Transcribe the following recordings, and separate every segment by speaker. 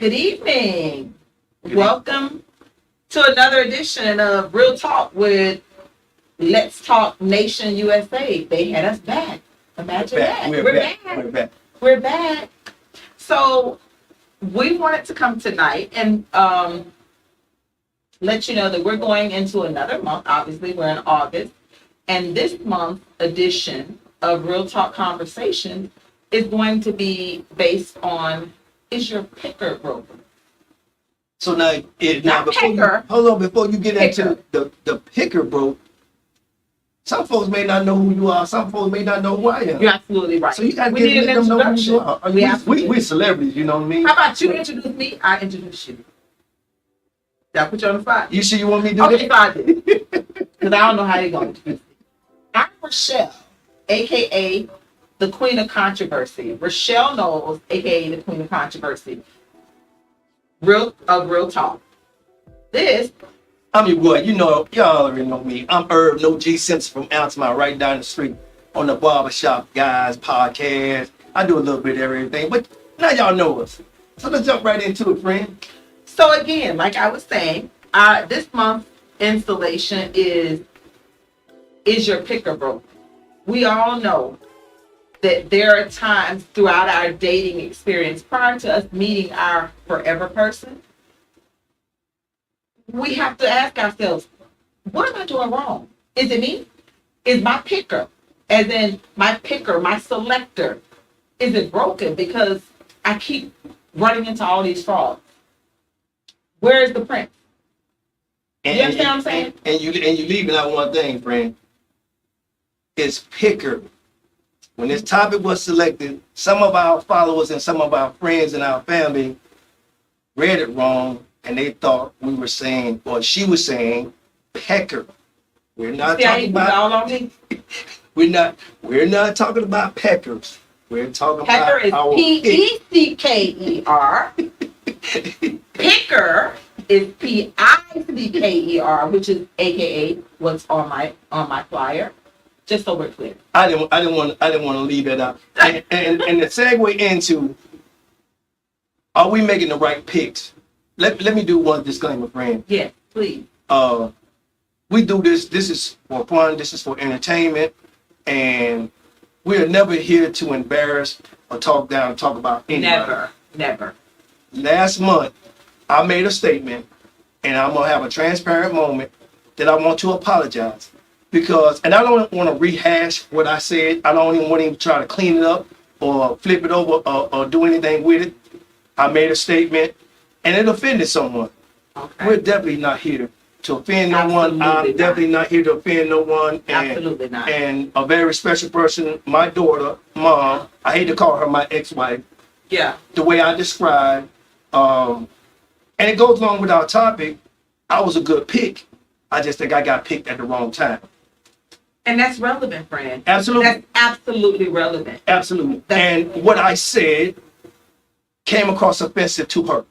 Speaker 1: Good evening.
Speaker 2: Good
Speaker 1: Welcome to another edition of Real Talk with Let's Talk Nation USA. They had us back. Imagine that.
Speaker 2: We're back. We're back.
Speaker 1: We're back. So we wanted to come tonight and let you know that we're going into another month. Obviously, we're in August. And this month's edition of Real Talk Conversation is going to be based on, is your picker broken?
Speaker 2: So now, before you get
Speaker 1: Picker.
Speaker 2: into the picker, bro, some folks may not know who you are. Some folks may not know who I am.
Speaker 1: You're absolutely right.
Speaker 2: So you got to
Speaker 1: We need
Speaker 2: let
Speaker 1: an
Speaker 2: them know who you
Speaker 1: introduction.
Speaker 2: are. We're celebrities, you know what I mean?
Speaker 1: How about you introduce me? I introduce you. Did I put you on the spot?
Speaker 2: You sure you want me to do
Speaker 1: Okay,
Speaker 2: that?
Speaker 1: so I did. Because I don't know how they're going to introduce me. I'm Rochelle, a.k.a. the Queen of Controversy. Rochelle Knowles, a.k.a. the Queen of Controversy. Real talk. This,
Speaker 2: I'm your boy. You know, y'all already know me. I'm Herb, no G Simpson from Altamont, right down the street on the Barbershop Guys podcast. I do a little bit of everything, but now y'all know us. So let's jump right into it, friend.
Speaker 1: so again, like I was saying, this month's installation is your picker broken? We all know that there are times throughout our dating experience prior to us meeting our forever person, we have to ask ourselves, what am I doing wrong? Is it me? Is my picker, as in my picker, my selector, is it broken because I keep running into all these frauds? Where is the prince? You understand what I'm saying?
Speaker 2: And you leaving out one thing, friend. It's picker. When this topic was selected, some of our followers and some of our friends and our family read it wrong, and they thought we were saying, or she was saying, pecker. We're not
Speaker 1: See how
Speaker 2: talking
Speaker 1: you put it
Speaker 2: about.
Speaker 1: all on me?
Speaker 2: We're not talking about peckers. We're talking
Speaker 1: Pecker
Speaker 2: about
Speaker 1: is
Speaker 2: our
Speaker 1: P-E-C-K-E-R. Picker is P-I-C-K-E-R, which is AKA what's on my flyer. Just so we're clear.
Speaker 2: I didn't want to leave that out. And the segue into, are we making the right picks? Let me do one disclaimer, friend.
Speaker 1: Yes, please.
Speaker 2: We do this. This is for fun. This is for entertainment, and we are never here to embarrass or talk about anybody.
Speaker 1: Never.
Speaker 2: Last month, I made a statement, and I'm gonna have a transparent moment that I want to apologize because, and I don't want to rehash what I said. I don't even want to try to clean it up or flip it over or do anything with it. I made a statement, and it offended someone.
Speaker 1: Okay.
Speaker 2: We're definitely not here to offend no one. I'm definitely not here to offend no one. And,
Speaker 1: Absolutely not.
Speaker 2: And a very special person, my daughter, mom, I hate to call her my ex-wife,
Speaker 1: Yeah.
Speaker 2: the way I described, and it goes along with our topic. I was a good pick. I just think I got picked at the wrong time.
Speaker 1: And that's relevant, friend.
Speaker 2: Absolutely.
Speaker 1: That's absolutely relevant.
Speaker 2: Absolutely. And what I said came across offensive to her.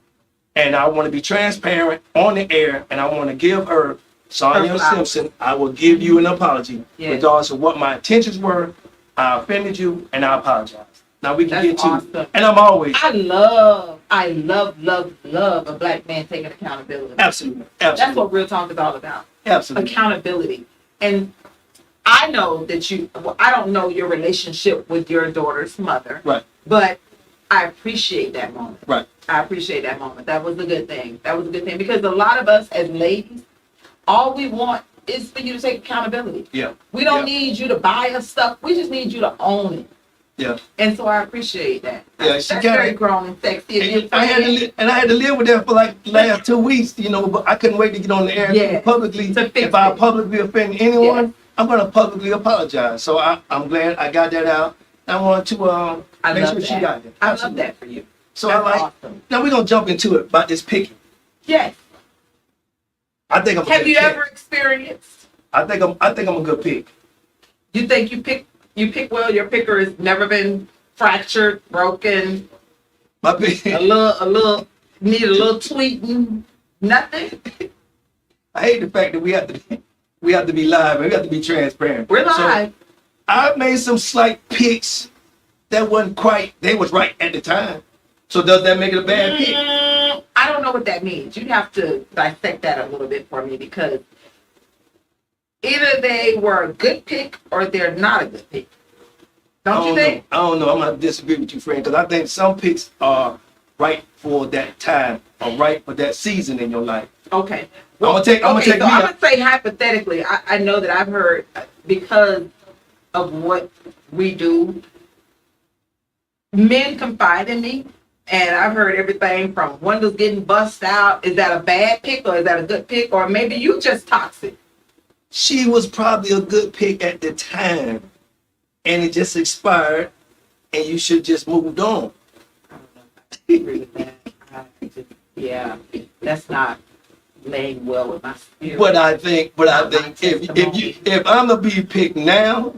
Speaker 2: And I want to be transparent on the air, and I want to give her, Sonia Simpson, I will give you an apology.
Speaker 1: Yes.
Speaker 2: Regardless of what my intentions were. I offended you, and I apologize. Now we can get to
Speaker 1: awesome.
Speaker 2: And I'm always.
Speaker 1: I love a black man taking accountability.
Speaker 2: Absolutely.
Speaker 1: That's what real talk is all about.
Speaker 2: Absolutely.
Speaker 1: Accountability. And I know that I don't know your relationship with your daughter's mother.
Speaker 2: Right.
Speaker 1: But I appreciate that moment.
Speaker 2: Right.
Speaker 1: I appreciate that moment. That was a good thing. Because a lot of us as ladies, all we want is for you to take accountability.
Speaker 2: Yeah.
Speaker 1: We don't need you to buy us stuff. We just need you to own it.
Speaker 2: Yeah.
Speaker 1: And so I appreciate that.
Speaker 2: Yeah,
Speaker 1: That's very grown and sexy.
Speaker 2: And I had to live with that for like the last 2 weeks, but I couldn't wait to get on the air publicly. If I publicly offend anyone, I'm going to publicly apologize. So I'm glad I got that out. I want to make sure she got it.
Speaker 1: I love that for you.
Speaker 2: So
Speaker 1: That's awesome.
Speaker 2: Now we're going to jump into it about this picking.
Speaker 1: Yes.
Speaker 2: I think I'm
Speaker 1: Have you ever experienced?
Speaker 2: I think I'm a good pick.
Speaker 1: You think you pick well? Your picker has never been fractured, broken.
Speaker 2: My pick.
Speaker 1: A little need a little tweaking. Nothing.
Speaker 2: I hate the fact that we have to be live and we have to be transparent.
Speaker 1: We're live.
Speaker 2: So I made some slight picks that wasn't quite. They was right at the time. So does that make it a bad pick?
Speaker 1: I don't know what that means. You'd have to dissect that a little bit for me, because either they were a good pick or they're not a good pick. Don't you think?
Speaker 2: I don't know. I'm gonna disagree with you, friend, because I think some picks are right for that time or right for that season in your life.
Speaker 1: Okay.
Speaker 2: I'm gonna take
Speaker 1: I'm gonna say hypothetically. I know that I've heard, because of what we do, men confide in me, and I've heard everything from windows getting bust out. Is that a bad pick or is that a good pick? Or maybe you just toxic.
Speaker 2: She was probably a good pick at the time, and it just expired, and you should just moved on.
Speaker 1: I don't know if I agree with that. Yeah, that's not laying well with my spirit.
Speaker 2: But I think if I'm gonna be picked now,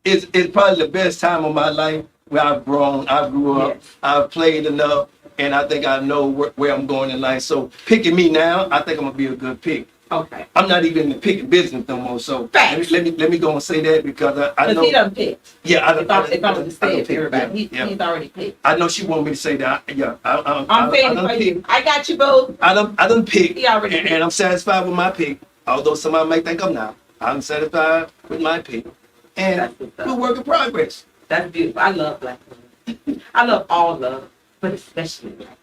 Speaker 2: it's probably the best time of my life where I've grown, I grew up,
Speaker 1: Yes.
Speaker 2: I've played enough, and I think I know where I'm going in life. So picking me now, I think I'm gonna be a good pick.
Speaker 1: Okay.
Speaker 2: I'm not even in the picking business no more. So
Speaker 1: Facts.
Speaker 2: let me go and say that, because I
Speaker 1: Because
Speaker 2: know.
Speaker 1: he done picked.
Speaker 2: Yeah,
Speaker 1: If I was to say it to everybody,
Speaker 2: yeah.
Speaker 1: he's already picked.
Speaker 2: I know she wanted me to say that. Yeah,
Speaker 1: I'm saying it for you. I got you both.
Speaker 2: I done picked,
Speaker 1: He already
Speaker 2: and,
Speaker 1: picked.
Speaker 2: I'm satisfied with my pick. Although somebody might think I'm not, I'm satisfied with my pick, and
Speaker 1: That's what's up.
Speaker 2: we're work in progress.
Speaker 1: That's beautiful. I love black women. I love all love, but especially black women.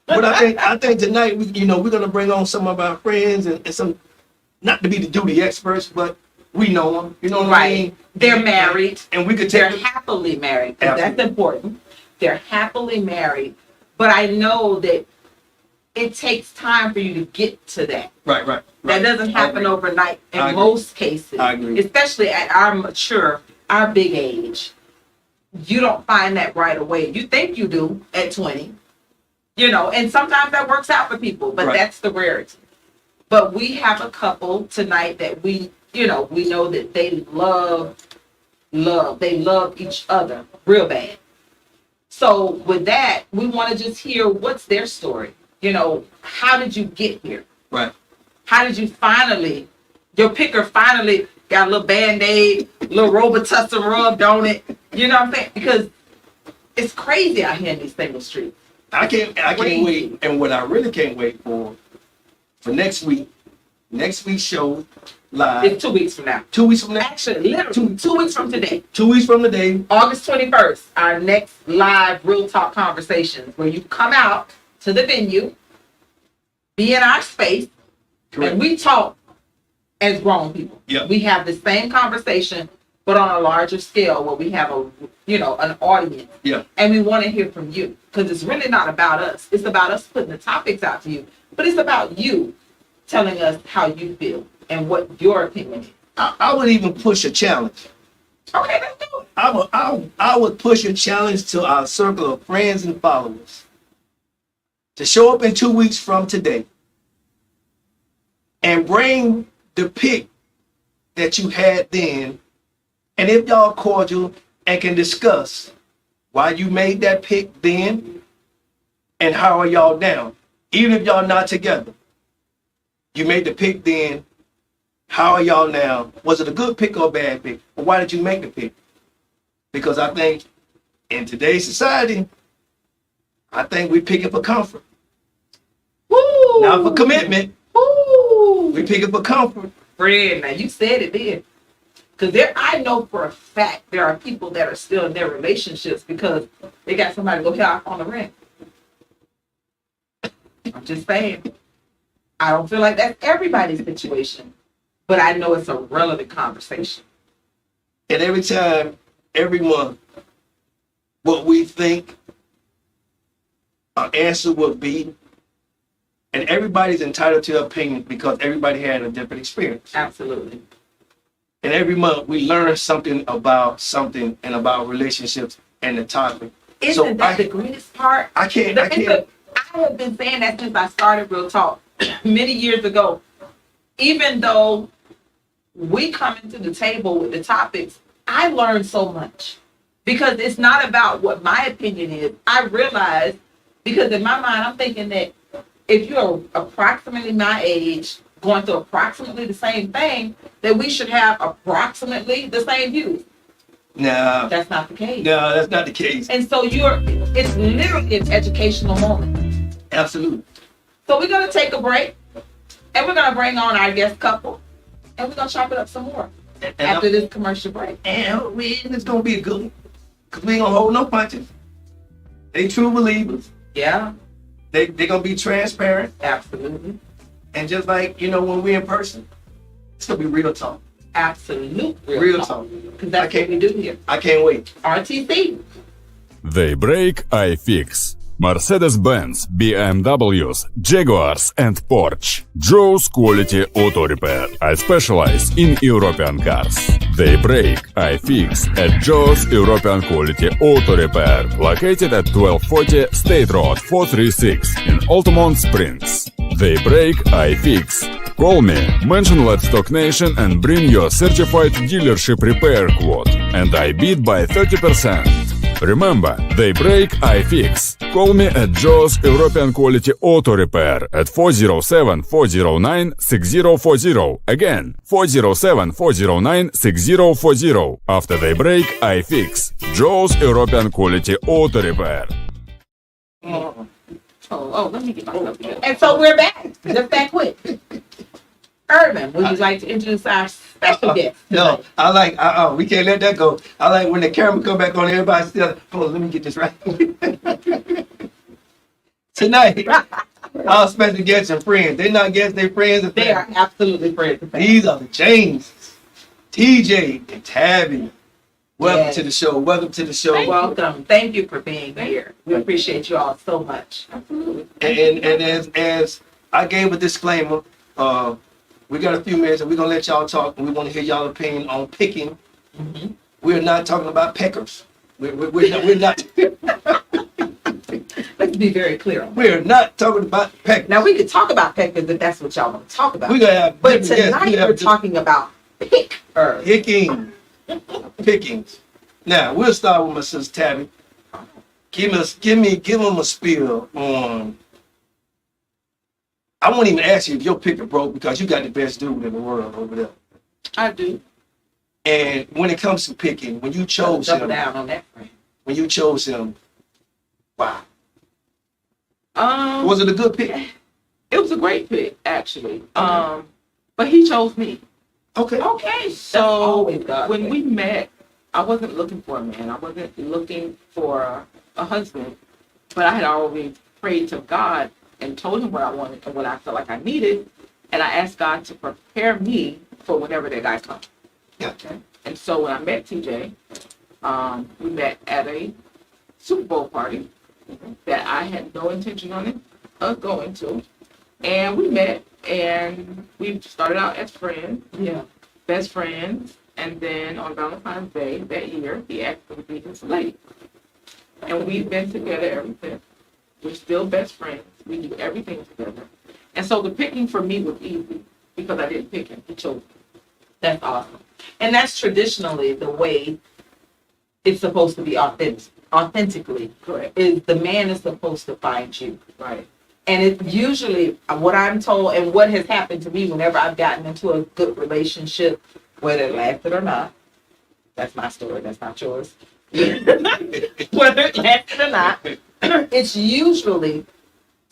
Speaker 2: But I think tonight we're gonna bring on some of our friends and some, not to be the duty experts, but we know them. You know what I mean?
Speaker 1: Right. They're married.
Speaker 2: and we could
Speaker 1: They're
Speaker 2: take.
Speaker 1: happily married. 'Cause
Speaker 2: Absolutely.
Speaker 1: that's important. They're happily married. But I know that it takes time for you to get to that.
Speaker 2: Right.
Speaker 1: That doesn't
Speaker 2: I
Speaker 1: happen
Speaker 2: agree.
Speaker 1: overnight in
Speaker 2: I agree.
Speaker 1: most cases.
Speaker 2: I agree.
Speaker 1: Especially at our big age. You don't find that right away. You think you do at 20. And sometimes that works out for people, but
Speaker 2: Right.
Speaker 1: that's the rarity. But we have a couple tonight that we know that they love. They love each other real bad. So with that, we want to just hear what's their story. How did you get here?
Speaker 2: Right.
Speaker 1: How did you your picker finally got a little Band-Aid, little Robitussin rubbed on it? You know what I'm saying? Because it's crazy out here in these single streets.
Speaker 2: I can't wait, and what I really can't wait for next week's show live.
Speaker 1: It's 2 weeks from now.
Speaker 2: 2 weeks from now.
Speaker 1: Actually, literally 2 weeks from today.
Speaker 2: 2 weeks from today.
Speaker 1: August 21st, our next live Real Talk Conversations, where you come out to the venue, be in our space,
Speaker 2: Correct.
Speaker 1: and we talk as grown people.
Speaker 2: Yeah.
Speaker 1: We have the same conversation, but on a larger scale, where we have an audience.
Speaker 2: Yeah.
Speaker 1: And we want to hear from you, because it's really not about us. It's about us putting the topics out to you, but it's about you telling us how you feel and what your opinion is.
Speaker 2: I would even push a challenge.
Speaker 1: Okay, let's do it.
Speaker 2: I would push a challenge to our circle of friends and followers to show up in 2 weeks from today and bring the pick that you had then. And if y'all cordial and can discuss why you made that pick then and how are y'all now, even if y'all not together. You made the pick then. How are y'all now? Was it a good pick or a bad pick? Or why did you make the pick? Because I think in today's society, I think we're picking for comfort.
Speaker 1: Woo!
Speaker 2: Not for commitment.
Speaker 1: Woo!
Speaker 2: We're picking for comfort.
Speaker 1: Fred, now you said it then. Because I know for a fact there are people that are still in their relationships because they got somebody to go pay off on the rent. I'm just saying. I don't feel like that's everybody's situation, but I know it's a relevant conversation.
Speaker 2: And every time, every month, what we think our answer will be, and everybody's entitled to their opinion because everybody had a different experience.
Speaker 1: Absolutely.
Speaker 2: And every month we learn something and about relationships and the topic.
Speaker 1: Isn't that the greatest part?
Speaker 2: I can't.
Speaker 1: I have been saying that since I started Real Talk many years ago. Even though we come into the table with the topics, I learned so much. Because it's not about what my opinion is. I realize, because in my mind, I'm thinking that if you're approximately my age, going through approximately the same thing, that we should have approximately the same views.
Speaker 2: No.
Speaker 1: That's not the case.
Speaker 2: No, that's not the case.
Speaker 1: And so it's literally an educational moment.
Speaker 2: Absolutely.
Speaker 1: So we're gonna take a break, and we're gonna bring on our guest couple, and we're gonna chop it up some more after this commercial break.
Speaker 2: And it's gonna be a good one. Cause we ain't gonna hold no punches. They true believers.
Speaker 1: Yeah,
Speaker 2: They gonna be transparent.
Speaker 1: absolutely,
Speaker 2: And just like, when we're in person, it's gonna be real talk.
Speaker 1: absolute
Speaker 2: Real talk.
Speaker 1: because that's what we do here.
Speaker 2: I can't wait.
Speaker 1: RTC.
Speaker 3: They break, I fix. Mercedes-Benz, BMWs, Jaguars and Porsche. Joe's Quality Auto Repair. I specialize in European cars. They break, I fix at Joe's European Quality Auto Repair. Located at 1240 State Road 436 in Altamont Springs. They break, I fix. Call me, mention Let's Talk Nation and bring your certified dealership repair quote. And I beat by 30%. Remember, they break, I fix. Call me at Joe's European Quality Auto Repair at 407-409-6040. Again, 407-409-6040. After they break, I fix. Joe's European Quality Auto Repair.
Speaker 1: Let me get myself together. And so we're back, just that quick. Urban, would you like to introduce our special guest?
Speaker 2: No, I like, we can't let that go. I like when the camera come back on, everybody still, hold on, let me get this right. Tonight, our special guests and friends. They're not guests, they're friends and
Speaker 1: They are
Speaker 2: family.
Speaker 1: absolutely friends.
Speaker 2: These are the Jameses, TJ and Tabby. Welcome
Speaker 1: Yes.
Speaker 2: to the show. Welcome to the show.
Speaker 1: Welcome. Thank you for being here. We appreciate you all so much. Absolutely.
Speaker 2: And as I gave a disclaimer, we got a few minutes and we're gonna let y'all talk and we want to hear y'all opinion on picking.
Speaker 1: Mm-hmm.
Speaker 2: We're not talking about peckers. We're not
Speaker 1: Let's be very clear on that.
Speaker 2: we're not talking about peckers.
Speaker 1: Now, we could talk about peckers if that's what y'all want to talk about.
Speaker 2: We're gonna have
Speaker 1: But
Speaker 2: different guests.
Speaker 1: tonight,
Speaker 2: We're gonna
Speaker 1: we're
Speaker 2: have
Speaker 1: talking about pickers.
Speaker 2: pickings. Now we'll start with my sister Tabby. Give them a spiel on. I won't even ask you if your picker broke because you got the best dude in the world over there.
Speaker 1: I do.
Speaker 2: And when it comes to picking, when you chose
Speaker 1: Double
Speaker 2: him,
Speaker 1: down on that friend.
Speaker 2: wow, was it a good pick?
Speaker 4: It was a great pick, actually. But he chose me.
Speaker 2: Okay.
Speaker 1: Okay.
Speaker 4: So
Speaker 1: always God's
Speaker 4: when
Speaker 1: way.
Speaker 4: we met, I wasn't looking for a man. I wasn't looking for a husband. But I had always prayed to God and told him what I wanted and what I felt like I needed. And I asked God to prepare me for whenever that guy comes.
Speaker 2: Yeah.
Speaker 4: Okay. And so when I met TJ, we met at a Super Bowl party that I had no intention of going to. And we met and we started out as friends, best friends. And then on Valentine's Day that year, he asked me to be his lady. And we've been together ever since. We're still best friends. We do everything together. And so the picking for me was easy because I didn't pick him. He chose me.
Speaker 1: That's awesome. And that's traditionally the way it's supposed to be authentically.
Speaker 4: Correct.
Speaker 1: Is the man is supposed to find you.
Speaker 4: Right.
Speaker 1: And it's usually what I'm told and what has happened to me whenever I've gotten into a good relationship, whether it lasted or not. That's my story, that's not yours. Whether it lasted or not, it's usually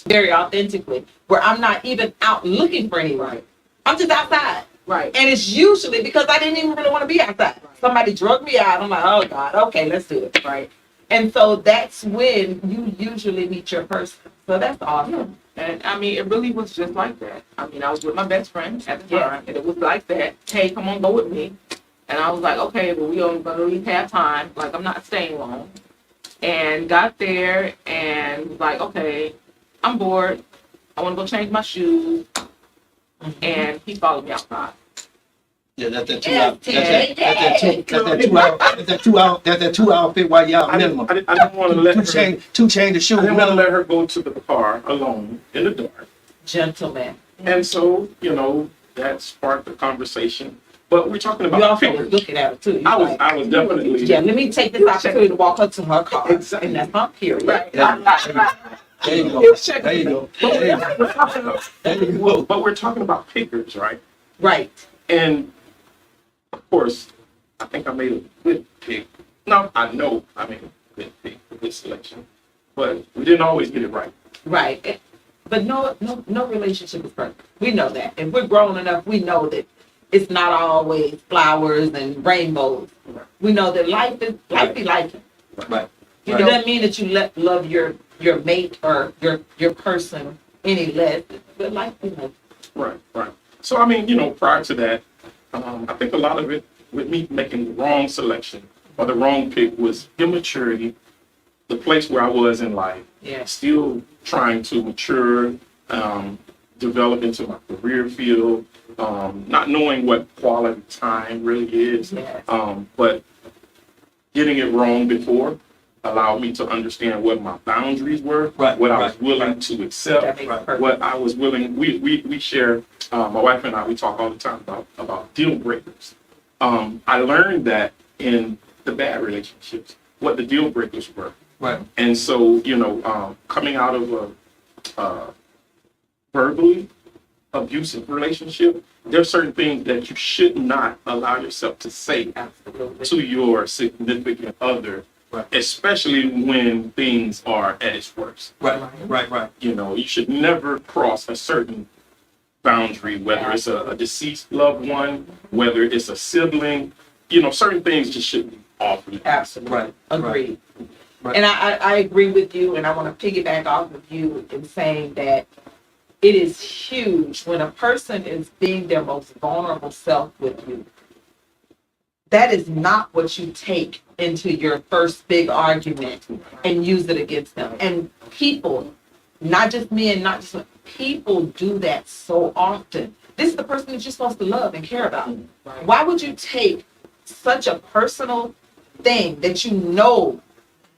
Speaker 1: very authentically where I'm not even out looking for anyone.
Speaker 4: Right.
Speaker 1: I'm just outside.
Speaker 4: Right.
Speaker 1: And it's usually because I didn't even really want to be outside. Somebody drug me out. I'm like, oh God, okay, let's do it.
Speaker 4: Right.
Speaker 1: And so that's when you usually meet your person. So that's awesome.
Speaker 4: And I mean, it really was just like that. I mean, I was with my best friend at the
Speaker 1: Yeah.
Speaker 4: time, and it was like that. Hey, come on, go with me. And I was like, okay, but we only gonna leave half time. Like, I'm not staying long. And got there and was like, okay, I'm bored. I want to go change my shoes. And he followed me outside.
Speaker 2: Yeah, that's that 2
Speaker 1: Yeah,
Speaker 2: hour. That's that 2 hour fit while y'all minimum.
Speaker 5: I didn't want to let her.
Speaker 2: Two change of shoes.
Speaker 5: I didn't want to
Speaker 2: minimum.
Speaker 5: let her go to the car alone in the dark.
Speaker 1: Gentlemen.
Speaker 5: And so, that sparked the conversation. But we're talking about
Speaker 1: You also was
Speaker 5: pickers.
Speaker 1: looking at her too. You
Speaker 5: I was
Speaker 1: like,
Speaker 5: definitely.
Speaker 1: yeah, let me take this opportunity to walk up to her car.
Speaker 5: Exactly.
Speaker 1: And that's my period.
Speaker 4: Right.
Speaker 2: There you go.
Speaker 4: He was checking
Speaker 2: There you
Speaker 4: me.
Speaker 2: go. There you go.
Speaker 5: Well, but we're talking about pickers, right?
Speaker 1: Right.
Speaker 5: And of course, I think I made a good pick. No, I know I made a good pick, a good selection. but we didn't always get it right.
Speaker 1: Right. But no relationship is perfect. We know that. If we're grown enough, we know that it's not always flowers and rainbows. We know that life be life.
Speaker 2: Right.
Speaker 1: It doesn't mean that you love your mate or your person any less, but life be life.
Speaker 5: Right, right. So, I mean, prior to that, I think a lot of it with me making the wrong selection or the wrong pick was immaturity, the place where I was in life, still trying to mature, develop into my career field, not knowing what quality time really is, but getting it wrong before allowed me to understand what my boundaries were, what I was willing to accept, what I was willing. We share, my wife and I, we talk all the time about deal breakers. I learned that in the bad relationships, what the deal breakers were.
Speaker 2: Right.
Speaker 5: And so, coming out of a verbally abusive relationship, there are certain things that you should not allow yourself to say to your significant other, especially when things are at its worst.
Speaker 2: Right.
Speaker 5: You should never cross a certain boundary, whether it's a deceased loved one, whether it's a sibling, certain things just shouldn't be off.
Speaker 1: Absolutely.
Speaker 2: Right.
Speaker 1: Agreed.
Speaker 2: Right.
Speaker 1: And I agree with you, and I want to piggyback off of you in saying that it is huge when a person is being their most vulnerable self with you. That is not what you take into your first big argument and use it against them. And people, not just me and not just people, do that so often. This is the person that you're supposed to love and care about. Why would you take such a personal thing that you know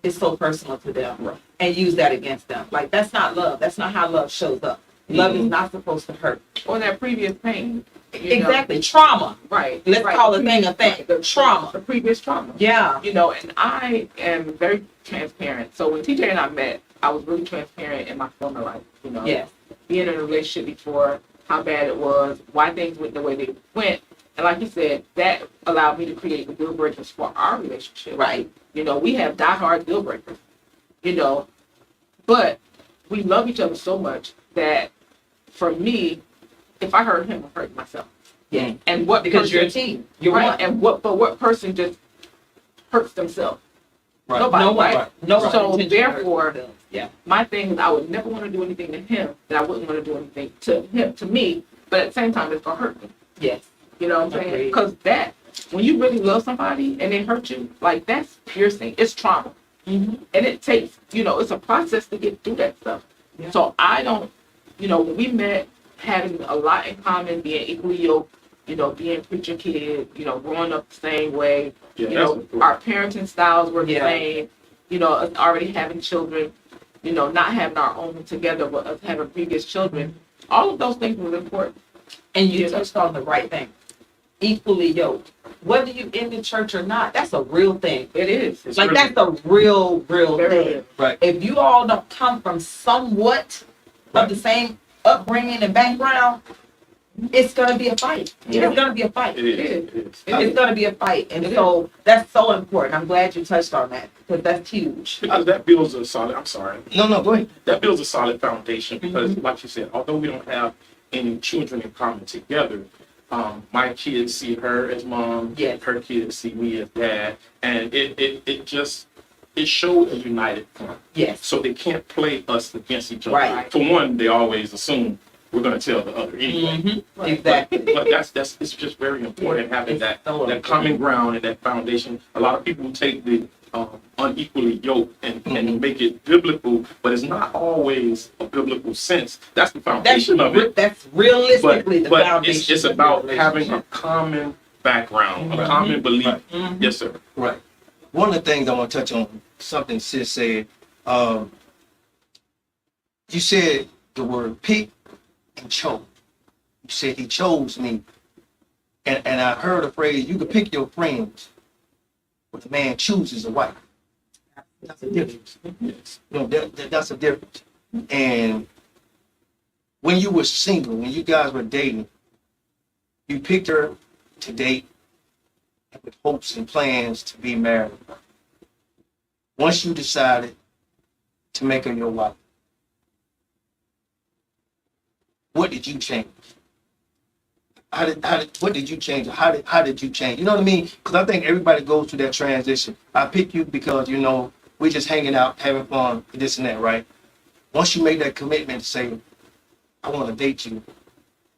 Speaker 1: is so personal to them and use that against them? Like, that's not love. That's not how love shows up. Love is not supposed to hurt.
Speaker 4: Or that previous pain.
Speaker 1: Exactly. Trauma.
Speaker 4: Right.
Speaker 1: Let's call a thing a thing.
Speaker 4: The
Speaker 1: Trauma.
Speaker 4: The previous trauma.
Speaker 1: Yeah.
Speaker 4: And I am very transparent. So when TJ and I met, I was really transparent in my former life.
Speaker 1: Yes.
Speaker 4: Being in a relationship before, how bad it was, why things went the way they went. And like you said, that allowed me to create the deal breakers for our relationship.
Speaker 1: Right.
Speaker 4: We have diehard deal breakers. But we love each other so much that for me, if I hurt him, I hurt myself.
Speaker 1: Yeah.
Speaker 4: And what
Speaker 1: Because
Speaker 4: person,
Speaker 1: you're a team. You're
Speaker 4: right?
Speaker 1: one.
Speaker 4: And what person just hurts themselves?
Speaker 2: Right.
Speaker 4: Nobody.
Speaker 1: No one.
Speaker 4: Right?
Speaker 1: No one.
Speaker 4: So
Speaker 1: intentionally hurt
Speaker 4: therefore,
Speaker 1: themselves. Yeah.
Speaker 4: my thing is I would never want to do anything to him that I wouldn't want to do anything to him, to me. But at the same time, it's gonna hurt me.
Speaker 1: Yes.
Speaker 4: You know what I'm saying?
Speaker 1: Agreed.
Speaker 4: Because that, when you really love somebody and they hurt you, like, that's piercing. It's trauma.
Speaker 1: Mm-hmm.
Speaker 4: And it takes, it's a process to get through that stuff.
Speaker 1: Yeah.
Speaker 4: So I don't, when we met, having a lot in common, being equally yoked, being preacher kid, growing up the same way, our parenting styles were the same, us already having children, not having our own together, but us having previous children. All of those things were important.
Speaker 1: And you touched on the right thing. Equally yoked. Whether you in the church or not, that's a real thing.
Speaker 4: It is.
Speaker 5: It's
Speaker 1: Like,
Speaker 5: really-
Speaker 1: that's a real
Speaker 4: Very
Speaker 1: thing.
Speaker 4: real.
Speaker 2: Right.
Speaker 1: If you all don't come from somewhat of the same upbringing and background, it's going to be a fight.
Speaker 4: Yeah.
Speaker 1: It's going to be a fight.
Speaker 5: It is.
Speaker 1: It's going to be a fight. And so that's so important. I'm glad you touched on that because that's huge.
Speaker 5: Because that builds a solid, I'm sorry,
Speaker 2: No, go ahead.
Speaker 5: that builds a solid foundation because, like you said, although we don't have any children in common together, my kids see her as mom,
Speaker 1: Yes.
Speaker 5: her kids see me as dad, and it showed a united front.
Speaker 1: Yes.
Speaker 5: So they can't play us against each other.
Speaker 1: Right.
Speaker 5: For one, they always assume we're going to tell the other anyway.
Speaker 1: Mm-hmm. Exactly.
Speaker 5: But that's it's just very important having
Speaker 1: It's
Speaker 5: that
Speaker 1: so
Speaker 5: that
Speaker 1: important.
Speaker 5: common ground and that foundation. A lot of people take the unequally yoked and make it biblical, but it's not always a biblical sense. That's the foundation of it.
Speaker 1: That's realistically the
Speaker 5: But
Speaker 1: foundation.
Speaker 5: it's
Speaker 1: of
Speaker 5: about
Speaker 1: your
Speaker 5: having a
Speaker 1: relationship.
Speaker 5: common background, a
Speaker 2: Right.
Speaker 5: common belief.
Speaker 2: Right.
Speaker 1: Mhm.
Speaker 5: Yes, sir.
Speaker 2: Right. One of the things I want to touch on, something Sis said, you said the word pick and chose. You said he chose me. And I heard a phrase, you can pick your friends, but the man chooses a wife. That's a difference.
Speaker 5: Yes.
Speaker 2: That's a difference. And when you were single, when you guys were dating, you picked her to date with hopes and plans to be married. Once you decided to make her your wife? What did you change? What did you change? How did you change? You know what I mean? Because I think everybody goes through that transition. I pick you because, you know, we're just hanging out, having fun, this and that, right? Once you make that commitment to say, I want to date you,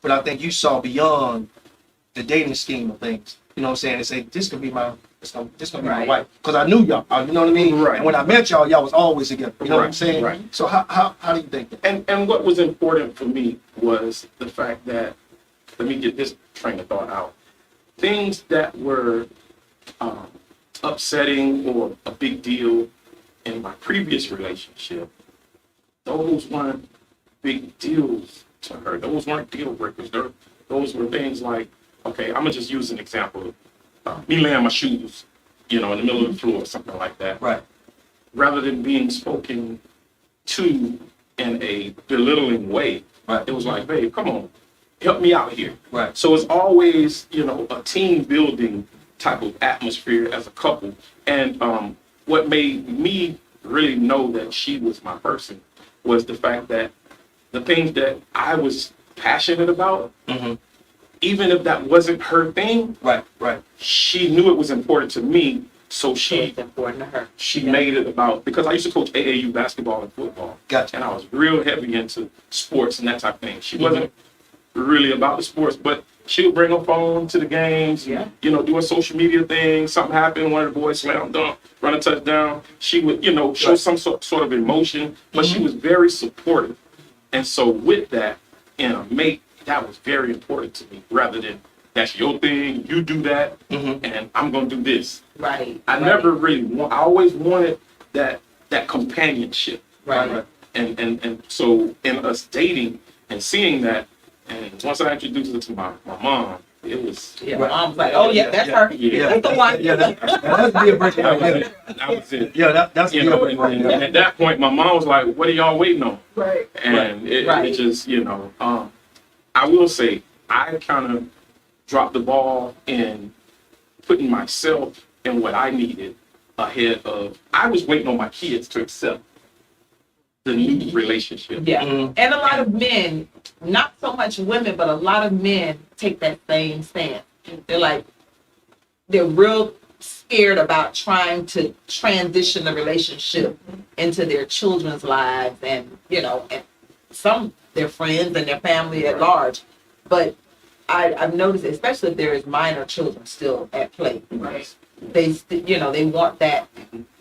Speaker 2: but I think you saw beyond the dating scheme of things. You know what I'm saying? And say, this could be my, this gonna be my wife. Because I knew y'all, you know what I mean?
Speaker 5: Right.
Speaker 2: And when I met y'all was always together. You know what I'm
Speaker 5: Right,
Speaker 2: saying?
Speaker 5: right.
Speaker 2: So how do you think that?
Speaker 5: And what was important for me was the fact that, let me get this train of thought out. Things that were upsetting or a big deal in my previous relationship, those weren't big deals to her. Those weren't deal breakers. Those were things like, okay, I'm gonna just use an example. Me laying my shoes, you know, in the middle of the floor, something like that.
Speaker 2: Right.
Speaker 5: Rather than being spoken to in a belittling way,
Speaker 2: Right.
Speaker 5: it was like, babe, come on, help me out here.
Speaker 2: Right.
Speaker 5: So it's always, you know, a team building type of atmosphere as a couple. And what made me really know that she was my person was the fact that the things that I was passionate about,
Speaker 2: Mm-hmm.
Speaker 5: even if that wasn't her thing,
Speaker 2: Right. Right.
Speaker 5: she knew it was important to me. So
Speaker 1: It's important to her.
Speaker 5: she made it about, because I used to coach AAU basketball and football.
Speaker 2: Gotcha.
Speaker 5: And I was real heavy into sports and that type of thing. She wasn't really about the sports, but she would bring her phone to the games,
Speaker 1: Yeah.
Speaker 5: you know, do a social media thing. Something happened, one of the boys slam dunk, run a touchdown. She would, you know, show some sort of emotion, but she was very supportive. And so with that, in a mate, that was very important to me, rather than that's your thing, you do that, and I'm gonna do this.
Speaker 1: Right.
Speaker 5: I never really I always wanted that companionship.
Speaker 1: Right.
Speaker 5: And so in us dating and seeing that, and once I introduced her to my mom, it was
Speaker 1: Yeah. My mom's like, oh yeah, that's her.
Speaker 5: Yeah.
Speaker 1: That's the one.
Speaker 2: Yeah, that's the deal breaker right there.
Speaker 5: that was it.
Speaker 2: Yeah, that's the
Speaker 5: You
Speaker 2: deal
Speaker 5: know,
Speaker 2: breaker right
Speaker 5: and
Speaker 2: there.
Speaker 5: at that point, my mom was like, "What are y'all waiting on?"
Speaker 1: Right.
Speaker 5: And it
Speaker 1: Right.
Speaker 5: just, you know, I will say I kind of dropped the ball in putting myself and what I needed ahead of. I was waiting on my kids to accept the new relationship.
Speaker 1: Yeah.
Speaker 2: Mhm.
Speaker 1: And a lot of men, not so much women, but a lot of men take that same stance. They're real scared about trying to transition the relationship into their children's lives and, you know, and some their friends and their family at large. But I've noticed, especially if there is minor children still at play,
Speaker 5: Right.
Speaker 1: they want that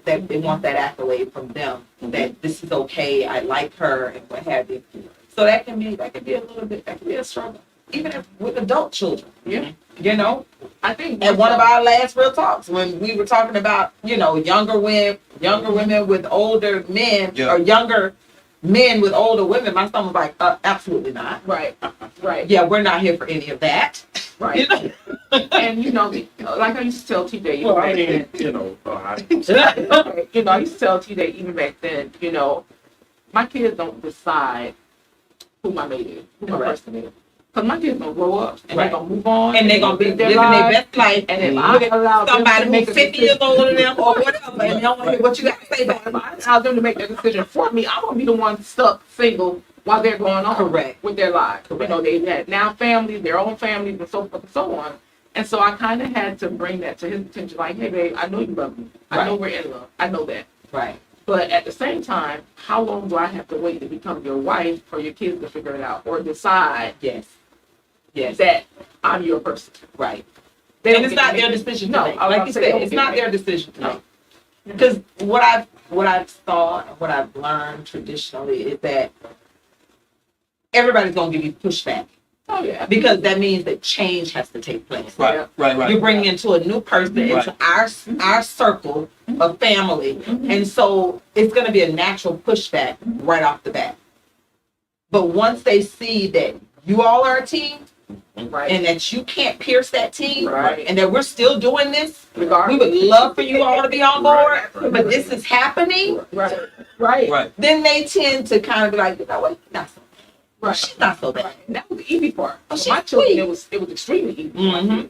Speaker 1: they want that accolade from them that this is okay, I like her and what have you. So that can be a little bit, that can be a struggle, even with adult children.
Speaker 5: Yeah.
Speaker 1: You know,
Speaker 4: I think
Speaker 1: at one of our last real talks when we were talking about, you know, younger women with older men,
Speaker 2: Yeah.
Speaker 1: or younger men with older women, my son was like, absolutely not.
Speaker 4: right,
Speaker 1: Yeah, we're not here for any of that.
Speaker 4: right.
Speaker 1: You know?
Speaker 4: And you know, like I used to tell TJ,
Speaker 5: Well, I
Speaker 4: back
Speaker 5: mean,
Speaker 4: then,
Speaker 5: you know,
Speaker 4: you know, I used to tell TJ even back then, you know, my kids don't decide who my mate is, who my
Speaker 1: Correct.
Speaker 4: person is. Because my kids gonna grow up and
Speaker 1: Right.
Speaker 4: they're gonna move on.
Speaker 1: And they're gonna be
Speaker 4: live their
Speaker 1: living their
Speaker 4: lives.
Speaker 1: best life.
Speaker 4: And if I allow them
Speaker 1: Somebody
Speaker 4: to make
Speaker 1: who's
Speaker 4: a
Speaker 1: 50 years
Speaker 4: decision,
Speaker 1: older than them or whatever, and they don't want to hear what you got to say
Speaker 4: if
Speaker 1: about it.
Speaker 4: I allow them to make that decision for me, I'm gonna be the one stuck single while they're going on
Speaker 1: Correct.
Speaker 4: with their lives.
Speaker 1: Correct.
Speaker 4: You know, they've had now families, their own families, and so forth and so on. And so I kind of had to bring that to his attention, like, hey, babe, I know you love me. I know we're in love. I know that.
Speaker 1: Right.
Speaker 4: But at the same time, how long do I have to wait to become your wife for your kids to figure it out or decide
Speaker 1: Yes. Yes.
Speaker 4: that I'm your person?
Speaker 1: Right.
Speaker 4: They
Speaker 1: And
Speaker 4: don't
Speaker 1: it's
Speaker 4: get to
Speaker 1: not their
Speaker 4: make-
Speaker 1: decision
Speaker 4: No,
Speaker 1: to make.
Speaker 4: I was
Speaker 1: Like
Speaker 4: about
Speaker 1: you
Speaker 4: to say, they
Speaker 1: said,
Speaker 4: don't
Speaker 1: it's
Speaker 4: get
Speaker 1: not
Speaker 4: to
Speaker 1: their
Speaker 4: make-
Speaker 1: decision to
Speaker 4: No.
Speaker 1: make. Because what I've thought and what I've learned traditionally is that everybody's gonna give you pushback
Speaker 4: Oh yeah.
Speaker 1: because that means that change has to take place.
Speaker 2: Right. Right.
Speaker 1: You're bringing into a new person into our circle of family, and so it's going to be a natural pushback right off the bat. But once they see that you all are a team,
Speaker 4: Right.
Speaker 1: and that you can't pierce that team,
Speaker 4: Right.
Speaker 1: and that we're still doing this, we
Speaker 4: Regardless.
Speaker 1: would love for you all to be on board,
Speaker 5: Right.
Speaker 1: but this is happening.
Speaker 4: Right. Right.
Speaker 2: Right.
Speaker 1: Then they tend to kind of be like, you know what, not so bad.
Speaker 4: Right.
Speaker 1: She's not so bad.
Speaker 4: Right. And that was the easy part.
Speaker 1: Oh,
Speaker 4: For
Speaker 1: she's
Speaker 4: my children,
Speaker 1: sweet.
Speaker 4: it was extremely easy.
Speaker 1: Mhm.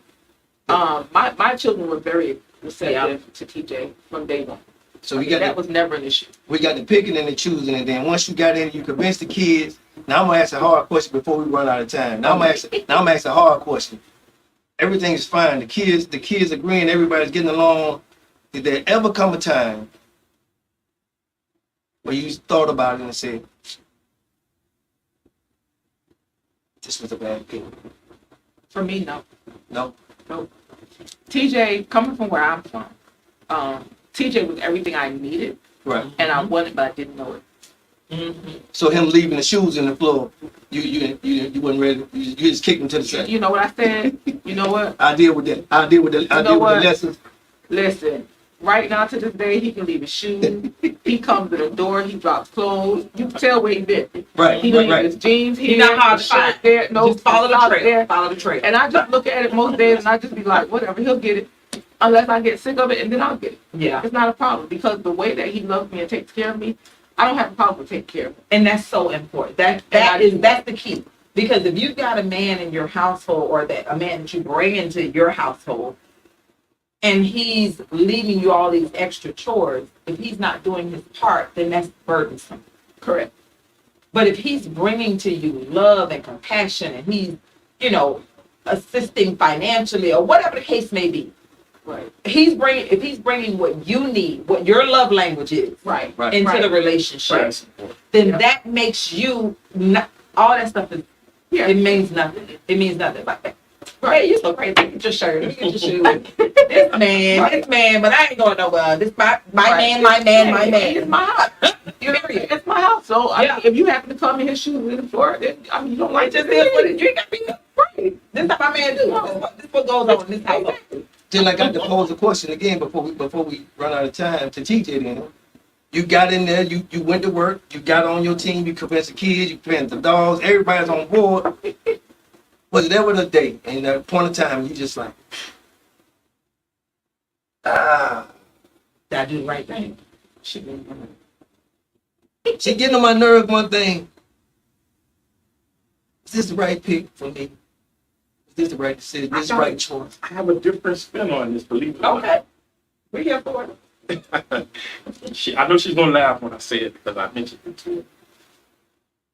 Speaker 4: My children were very receptive to TJ from day one.
Speaker 2: So we got
Speaker 4: that
Speaker 2: the,
Speaker 4: was never an issue.
Speaker 2: we got the picking and the choosing, and then once you got in, you convince the kids. Now I'm gonna ask a hard question before we run out of time. Now I'm gonna ask a hard question. Everything is fine. The kids agreeing. Everybody's getting along. Did there ever come a time where you thought about it and said, "This was a bad pick"?
Speaker 4: For me, no.
Speaker 2: No.
Speaker 4: TJ, coming from where I'm from, TJ was everything I needed,
Speaker 2: Right.
Speaker 4: and I wanted, but I didn't know it.
Speaker 2: So him leaving the shoes in the floor, you wasn't ready. You just kicked him to the side.
Speaker 4: You know what I said? You know what?
Speaker 2: I deal with that. I deal with the lessons.
Speaker 4: Listen, right now to this day, he can leave his shoes. He comes to the door. He drops clothes. You can tell where he been.
Speaker 2: Right.
Speaker 4: He leaves his jeans here.
Speaker 1: He not hard to
Speaker 4: his shirt
Speaker 1: find.
Speaker 4: there. No,
Speaker 1: Just follow the
Speaker 4: socks
Speaker 1: trail.
Speaker 4: there.
Speaker 1: Follow the trail.
Speaker 4: And I just look at it most days, and I just be like, whatever, he'll get it. Unless I get sick of it, and then I'll get it.
Speaker 1: Yeah.
Speaker 4: It's not a problem because the way that he loves me and takes care of me, I don't have a problem with taking care of him.
Speaker 1: And that's so important. That's the key. Because if you've got a man in your household, or that a man that you bring into your household, and he's leaving you all these extra chores, if he's not doing his part, then that's burdensome.
Speaker 4: Correct.
Speaker 1: But if he's bringing to you love and compassion, and he's, assisting financially or whatever the case may be,
Speaker 4: Right.
Speaker 1: if he's bringing what you need, what your love language is,
Speaker 4: Right.
Speaker 2: Right.
Speaker 1: into
Speaker 4: Right.
Speaker 1: the relationship,
Speaker 5: Right.
Speaker 1: then
Speaker 4: Yeah.
Speaker 1: that makes you not, all that stuff is,
Speaker 4: Yeah.
Speaker 1: it means nothing. It means nothing. Like, hey, you so crazy. Get your shirt. Let me get your shoes. This man, but I ain't going nowhere. This my
Speaker 4: Right.
Speaker 1: man.
Speaker 4: It's my house.
Speaker 1: Period.
Speaker 4: It's my house. So I
Speaker 1: Yeah.
Speaker 4: mean, if you happen to come in his shoes in the floor, then I mean, you don't
Speaker 1: It
Speaker 4: like
Speaker 1: just
Speaker 4: this.
Speaker 1: is what it is. You ain't got to be right. This is how my man do. This is what goes on in this house.
Speaker 2: Then I got to pose a question again before we run out of time to TJ. Then you got in there, you went to work, you got on your team, you convinced the kids, you convinced the dogs, everybody's on board. Was there was a day, and at a point of time, you just like,
Speaker 1: Did I do the right thing?
Speaker 4: She
Speaker 2: getting on my nerves. One thing, is this the right pick for me? Is this the right decision? Is this the right choice?
Speaker 5: I have a different spin on this, believe it or not.
Speaker 1: Okay. We're here for it.
Speaker 5: I know she's gonna laugh when I say it because I mentioned it to her.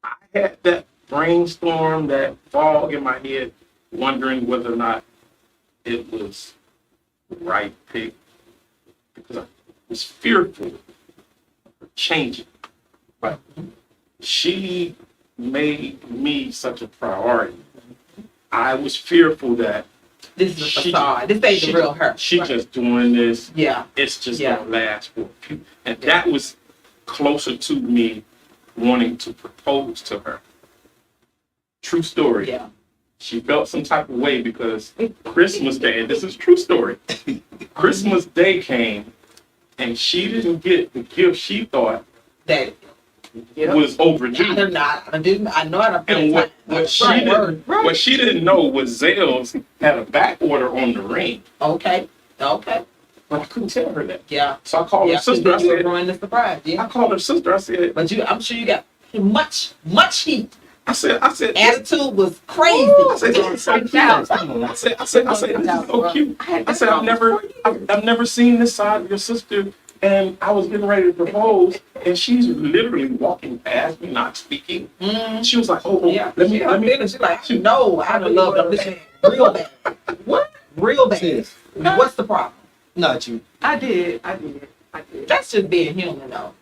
Speaker 5: I had that brainstorm, that fog in my head, wondering whether or not it was the right pick because I was fearful of changing. But she made me such a priority. I was fearful that
Speaker 1: This is a facade. This ain't the real her.
Speaker 5: She
Speaker 1: Right.
Speaker 5: just doing this.
Speaker 1: Yeah.
Speaker 5: It's just
Speaker 1: Yeah.
Speaker 5: gonna last for a few. And
Speaker 1: Yeah.
Speaker 5: that was closer to me wanting to propose to her. True story.
Speaker 1: Yeah.
Speaker 5: She felt some type of way because Christmas Day, and this is true story. Christmas Day came and she didn't get the gift she thought
Speaker 1: That. Yeah.
Speaker 5: was overdue.
Speaker 1: I know how to put
Speaker 5: And
Speaker 1: it.
Speaker 5: what she didn't know was Zales had a back order on the ring.
Speaker 1: Okay.
Speaker 5: But I couldn't tell her that.
Speaker 1: Yeah.
Speaker 5: So I called her sister. I
Speaker 1: You
Speaker 5: said,
Speaker 1: ruined the surprise.
Speaker 5: I
Speaker 1: Yeah.
Speaker 5: called her sister. I said,
Speaker 1: But I'm sure you got much heat.
Speaker 5: I said,
Speaker 1: Attitude was crazy.
Speaker 5: I said, this is so cute. I said, this is so cute. I said, I've never seen this side of your sister, and I was getting ready to propose, and she's literally walking past me, not speaking. She was like, oh,
Speaker 1: Yeah.
Speaker 5: let me.
Speaker 1: She's like, no, I would love this man real bad. What? Real bad.
Speaker 2: Sis,
Speaker 1: What's the problem?
Speaker 2: not you.
Speaker 4: I did.
Speaker 1: That's just being human, though.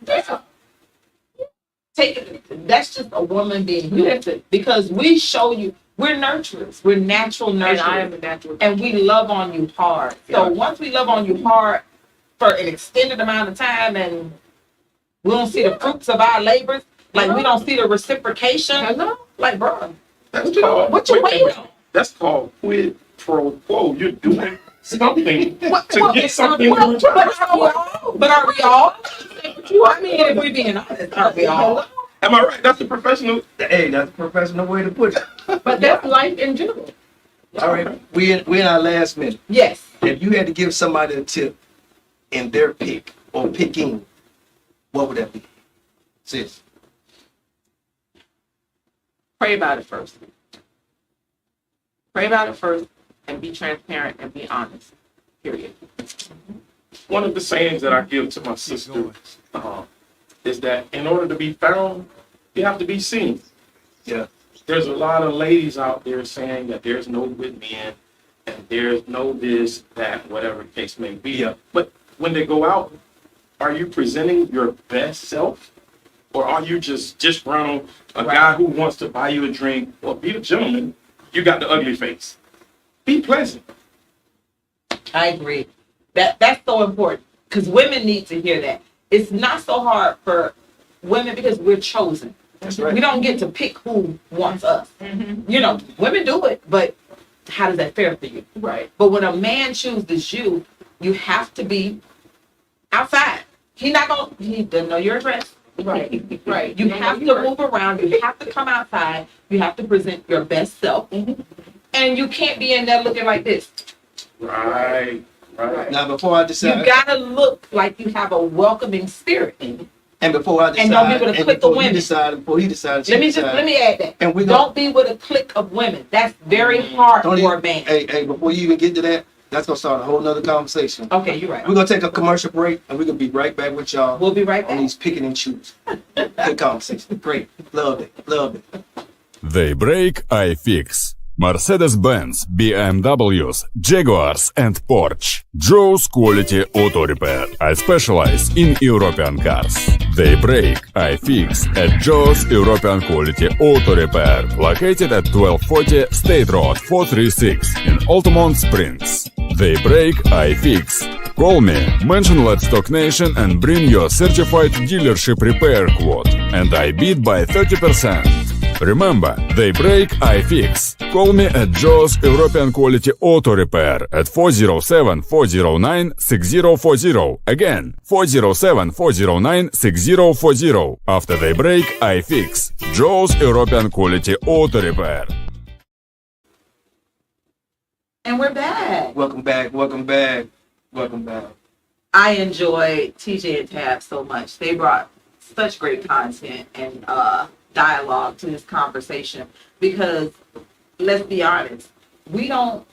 Speaker 1: That's just a woman being human. Because we show you, we're nurturers. We're natural
Speaker 4: And I am
Speaker 1: nurturers.
Speaker 4: a natural.
Speaker 1: And we love on you hard. So once we love on you hard for an extended amount of time and we don't see the fruits of our labors, like we don't see the reciprocation,
Speaker 4: Hello?
Speaker 1: like, bro,
Speaker 5: That's
Speaker 1: what you
Speaker 5: called,
Speaker 1: what you
Speaker 5: wait a
Speaker 1: waiting
Speaker 5: minute.
Speaker 1: on?
Speaker 5: That's called quid pro quo. You're doing something
Speaker 1: What-
Speaker 5: to
Speaker 1: what-
Speaker 5: get something in
Speaker 1: what-
Speaker 5: return.
Speaker 1: But are we all? I mean, if we're being honest, are we all?
Speaker 5: Am I right? That's the professional.
Speaker 2: Hey, that's a professional way to put it.
Speaker 4: But that's life in general.
Speaker 2: All right, we in our last minute.
Speaker 1: Yes.
Speaker 2: If you had to give somebody a tip in their pick or picking, what would that be? Sis.
Speaker 4: Pray about it first. Pray about it first and be transparent and be honest. Period.
Speaker 5: one of the sayings that I give to my sister is that in order to be found, you have to be seen.
Speaker 2: Yeah.
Speaker 5: There's a lot of ladies out there saying that there's no good men and there's no this, that, whatever the case may be.
Speaker 2: Yeah.
Speaker 5: But when they go out, are you presenting your best self? Or are you just around a guy who wants to buy you a drink or be a gentleman? You got the ugly face. Be pleasant.
Speaker 1: I agree. That's so important because women need to hear that. It's not so hard for women because we're chosen.
Speaker 2: That's right.
Speaker 1: We don't get to pick who wants us. You know, women do it, but how does that fare for you?
Speaker 4: Right.
Speaker 1: But when a man chooses you, you have to be outside. He doesn't know your address.
Speaker 4: Right. Right.
Speaker 1: You have to move around. You have to come outside. You have to present your best self. And you can't be in there looking like this.
Speaker 5: Right. Right.
Speaker 2: Now, before I decide,
Speaker 1: You gotta look like you have a welcoming spirit.
Speaker 2: and before I decide,
Speaker 1: And don't be with a clique of
Speaker 2: before
Speaker 1: women.
Speaker 2: before he decides,
Speaker 1: Let me add that.
Speaker 2: And we
Speaker 1: Don't be with a clique of women. That's very hard
Speaker 2: Don't
Speaker 1: for
Speaker 2: even,
Speaker 1: a man.
Speaker 2: hey, before you even get to that, that's gonna start a whole nother conversation.
Speaker 1: Okay, you're right.
Speaker 2: We're gonna take a commercial break, and we're gonna be right back with y'all
Speaker 1: We'll be right
Speaker 2: on
Speaker 1: back.
Speaker 2: these picking and choose. Good conversation. Great. Love it. Love it.
Speaker 3: They break, I fix. Mercedes-Benz, BMWs, Jaguars and Porsche. Joe's Quality Auto Repair. I specialize in European cars. They break, I fix at Joe's European Quality Auto Repair. Located at 1240 State Road 436 in Altamont Springs. They break, I fix. Call me, mention Let's Talk Nation and bring your certified dealership repair quote. And I beat by 30%. Remember, they break, I fix. Call me at Joe's European Quality Auto Repair at 407-409-6040. Again, 407-409-6040. After they break, I fix. Joe's European Quality Auto Repair.
Speaker 1: And we're back.
Speaker 2: Welcome back. Welcome back. Welcome back.
Speaker 1: I enjoy TJ and Tab so much. They brought such great content and dialogue to this conversation because let's be honest, we don't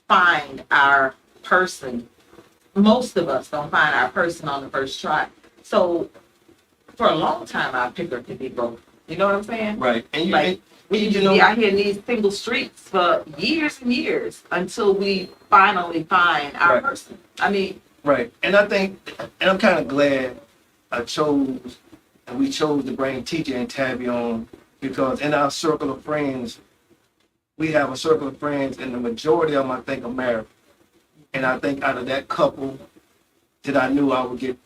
Speaker 1: find our person. Most of us don't find our person on the first try. So for a long time, our picker could be broken. You know what I'm saying?
Speaker 2: Right. And you,
Speaker 1: Like, we
Speaker 2: you
Speaker 1: just
Speaker 2: know,
Speaker 1: be out here in these single streets for years and years until we finally find our
Speaker 2: Right.
Speaker 1: person. I mean,
Speaker 2: right. And I think, and I'm kind of glad we chose to bring TJ and Tabby on because in our circle of friends, we have a circle of friends and the majority of them, I think, are married. And I think out of that couple that I knew I would get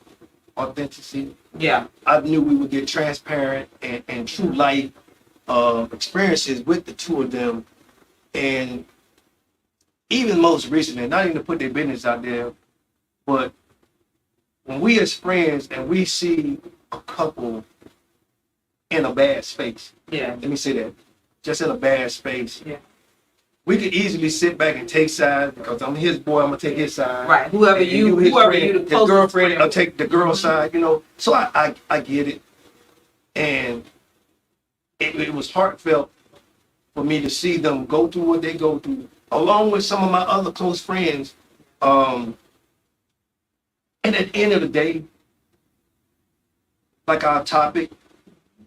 Speaker 2: authenticity,
Speaker 1: yeah.
Speaker 2: I knew we would get transparent and true life experiences with the two of them. And even most recently, not even to put their business out there, but when we as friends and we see a couple in a bad space,
Speaker 1: Yeah.
Speaker 2: let me say that, just in a bad space,
Speaker 1: Yeah.
Speaker 2: we could easily sit back and take sides because I'm his boy, I'm gonna take his side.
Speaker 1: Right. Whoever
Speaker 2: And
Speaker 1: you
Speaker 2: his
Speaker 1: the
Speaker 2: his
Speaker 1: closest
Speaker 2: girlfriend,
Speaker 1: friend.
Speaker 2: I'll take the girl side, you know. So I get it. And it was heartfelt for me to see them go through what they go through, along with some of my other close friends. And at the end of the day, like our topic,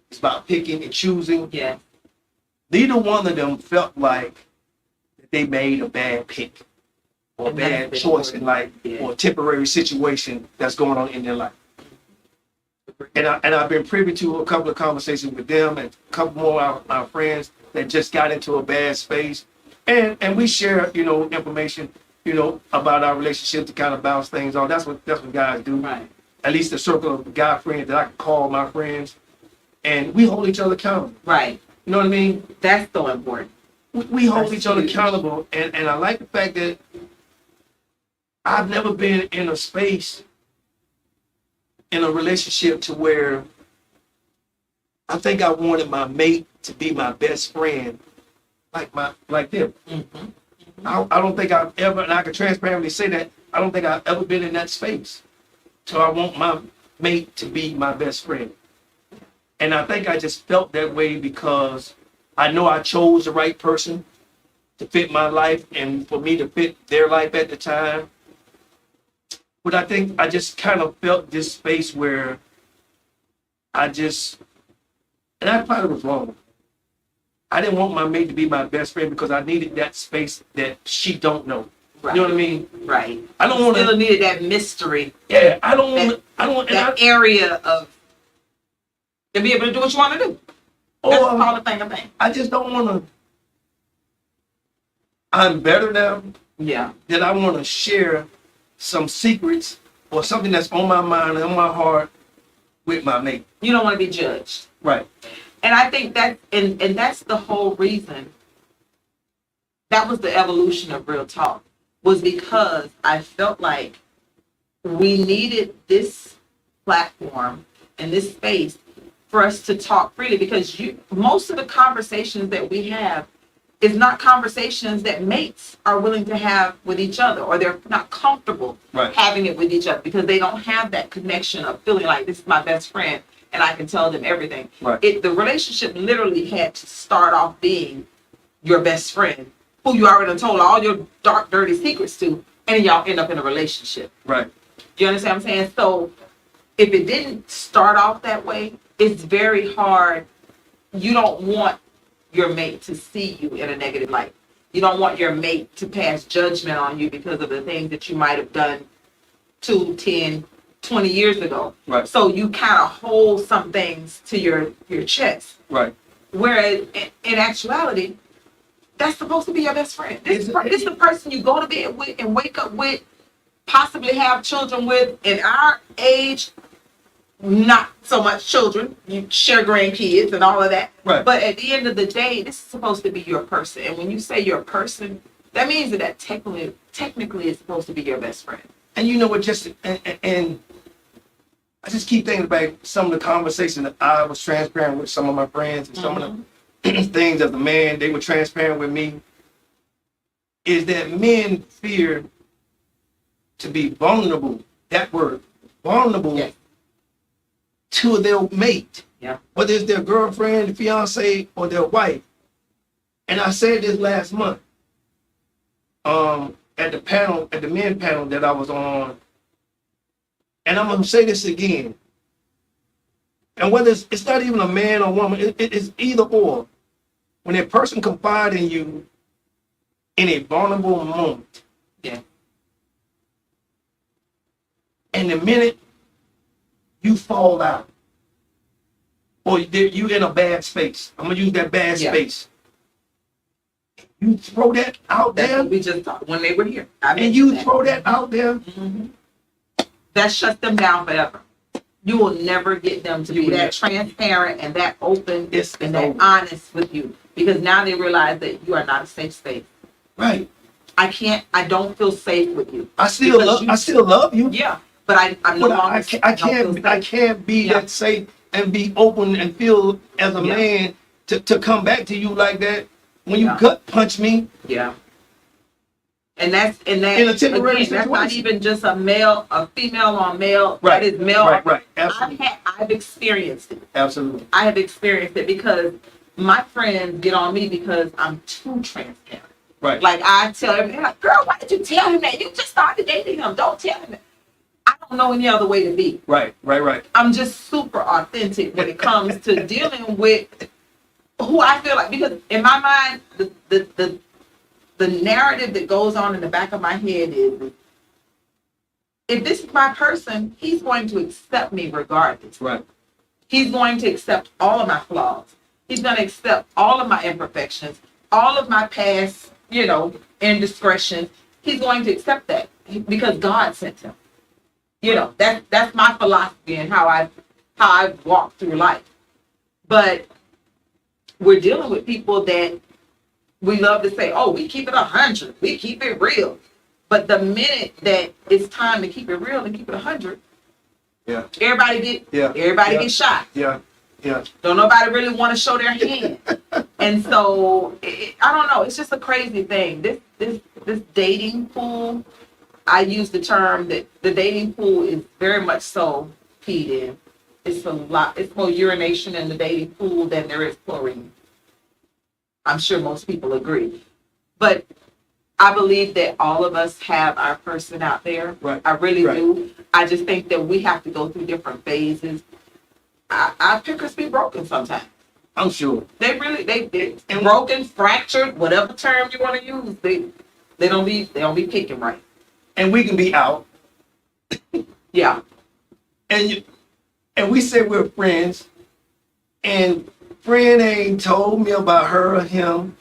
Speaker 2: it's about picking and choosing.
Speaker 1: Yeah.
Speaker 2: Neither one of them felt like they made a bad pick or a
Speaker 1: And that's
Speaker 2: bad
Speaker 1: the
Speaker 2: choice in
Speaker 1: important.
Speaker 2: life
Speaker 1: Yeah.
Speaker 2: or a temporary situation that's going on in their life. And I've been privy to a couple of conversations with them and a couple more of our friends that just got into a bad space. And we share, you know, information, you know, about our relationship to kind of bounce things off. That's what guys do.
Speaker 1: Right.
Speaker 2: At least a circle of guy friends that I can call my friends. And we hold each other accountable.
Speaker 1: Right.
Speaker 2: You know what I mean?
Speaker 1: That's so important.
Speaker 2: We hold
Speaker 1: That's
Speaker 2: each other
Speaker 1: huge.
Speaker 2: accountable. And I like the fact that I've never been in a space in a relationship to where I think I wanted my mate to be my best friend like them.
Speaker 1: Mm-hmm.
Speaker 2: I don't think I've ever, and I can transparently say that, I don't think I've ever been in that space. So I want my mate to be my best friend. And I think I just felt that way because I know I chose the right person to fit my life and for me to fit their life at the time. But I think I just kind of felt this space where I just, and I probably was wrong. I didn't want my mate to be my best friend because I needed that space that she don't know.
Speaker 1: Right.
Speaker 2: You know what I mean?
Speaker 1: Right.
Speaker 2: I don't want
Speaker 1: Still
Speaker 2: to.
Speaker 1: needed that mystery,
Speaker 2: Yeah, I don't want. I don't want.
Speaker 1: that area of to be able to do what you want to do. That's all the thing I think.
Speaker 2: I just don't want to. I'm better now.
Speaker 1: Yeah.
Speaker 2: That I want to share some secrets or something that's on my mind and on my heart with my mate.
Speaker 1: You don't want to be judged.
Speaker 2: Right.
Speaker 1: And I think that, and that's the whole reason. That was the evolution of Real Talk, was because I felt like we needed this platform and this space for us to talk freely, because most of the conversations that we have is not conversations that mates are willing to have with each other, or they're not comfortable having it with each other because they don't have that connection of feeling like this is my best friend and I can tell them everything.
Speaker 2: Right.
Speaker 1: The relationship literally had to start off being your best friend, who you already done told all your dark, dirty secrets to, and then y'all end up in a relationship.
Speaker 2: Right.
Speaker 1: Do you understand what I'm saying? So if it didn't start off that way, it's very hard. You don't want your mate to see you in a negative light. You don't want your mate to pass judgment on you because of the things that you might have done 2, 10, 20 years ago.
Speaker 2: Right.
Speaker 1: So you kind of hold some things to your chest.
Speaker 2: Right.
Speaker 1: Whereas in actuality, that's supposed to be your best friend. This is the person you go to bed with and wake up with, possibly have children with. In our age, not so much children. You share grandkids and all of that.
Speaker 2: Right.
Speaker 1: But at the end of the day, this is supposed to be your person. And when you say your person, that means that technically is supposed to be your best friend.
Speaker 2: And you know what? And I just keep thinking about some of the conversations that I was transparent with some of my friends and some of the things as a man they were transparent with me. Is that men fear to be vulnerable? That word, vulnerable.
Speaker 1: Yes.
Speaker 2: To their mate,
Speaker 1: Yeah.
Speaker 2: whether it's their girlfriend, fiance, or their wife. And I said this last month at the men panel that I was on, and I'm gonna say this again. And whether it's not even a man or woman, it's either or. When a person confides in you in a vulnerable moment,
Speaker 1: Yeah.
Speaker 2: and the minute you fall out, or you in a bad space. I'm gonna use that bad space. You throw that out
Speaker 1: That's
Speaker 2: there,
Speaker 1: what we just talked when they were here.
Speaker 2: and you throw that out there.
Speaker 1: Mm-hmm. That shuts them down forever. You will never get them to be that transparent and that open and that honest with you, because now they realize that you are not a safe space.
Speaker 2: Right.
Speaker 1: I don't feel safe with you.
Speaker 2: I still love you.
Speaker 1: Yeah. But I'm no longer.
Speaker 2: I can't be that safe and be open and feel as a man to come back to you like that when you gut punch me.
Speaker 1: Yeah. And that's
Speaker 2: in a temporary
Speaker 1: again, that's not
Speaker 2: situation.
Speaker 1: even just a female on male.
Speaker 2: Right.
Speaker 1: That is male.
Speaker 2: Right. Absolutely.
Speaker 1: I've experienced it.
Speaker 2: Absolutely.
Speaker 1: I have experienced it because my friends get on me because I'm too transparent.
Speaker 2: Right.
Speaker 1: Like I tell him, like, girl, why did you tell him that? You just started dating him. Don't tell him that. I don't know any other way to be.
Speaker 2: Right.
Speaker 1: I'm just super authentic when it comes to dealing with who I feel like, because in my mind, the narrative that goes on in the back of my head is, if this is my person, he's going to accept me regardless.
Speaker 2: Right.
Speaker 1: He's going to accept all of my flaws. He's going to accept all of my imperfections, all of my past, indiscretions. He's going to accept that because God sent him. That's my philosophy and how I walk through life. But we're dealing with people that we love to say, oh, we keep it 100, we keep it real. But the minute that it's time to keep it real and keep it 100, everybody get shot.
Speaker 2: Yeah.
Speaker 1: Don't nobody really want to show their hand. And so I don't know. It's just a crazy thing. This dating pool. I use the term that the dating pool is very much so peed in. It's a lot. It's more urination in the dating pool than there is chlorine. I'm sure most people agree. But I believe that all of us have our person out there.
Speaker 2: Right.
Speaker 1: I really
Speaker 2: Right.
Speaker 1: do. I just think that we have to go through different phases. Our pickers be broken sometimes.
Speaker 2: I'm sure.
Speaker 1: They really they broken, fractured, whatever term you want to use. They don't be picking right.
Speaker 2: And we can be out.
Speaker 1: Yeah.
Speaker 2: And we say we're friends, and friend ain't told me about her or him.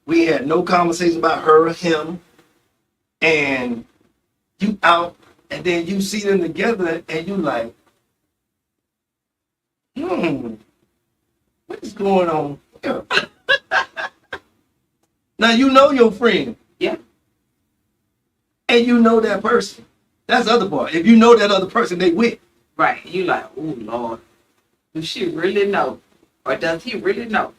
Speaker 2: We had no conversation about her or him. And you out, and then you see them together, and you like, what is going on here? Now you know your friend.
Speaker 1: Yeah.
Speaker 2: And you know that person. That's the other part. If you know that other person they with.
Speaker 1: Right. You like, oh Lord, does she really know? Or does he really know?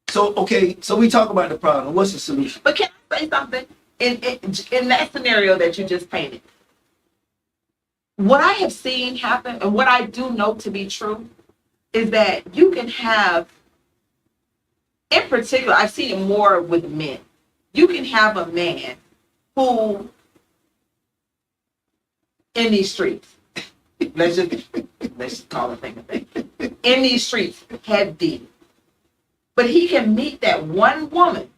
Speaker 2: So, okay, so we talk about the problem. What's the solution?
Speaker 1: But can I say something? In that scenario that you just painted, what I have seen happen and what I do know to be true is that you can have, in particular, I've seen it more with men. You can have a man who, in these streets, let's just call it thing. In these streets, had D. But he can meet that one woman,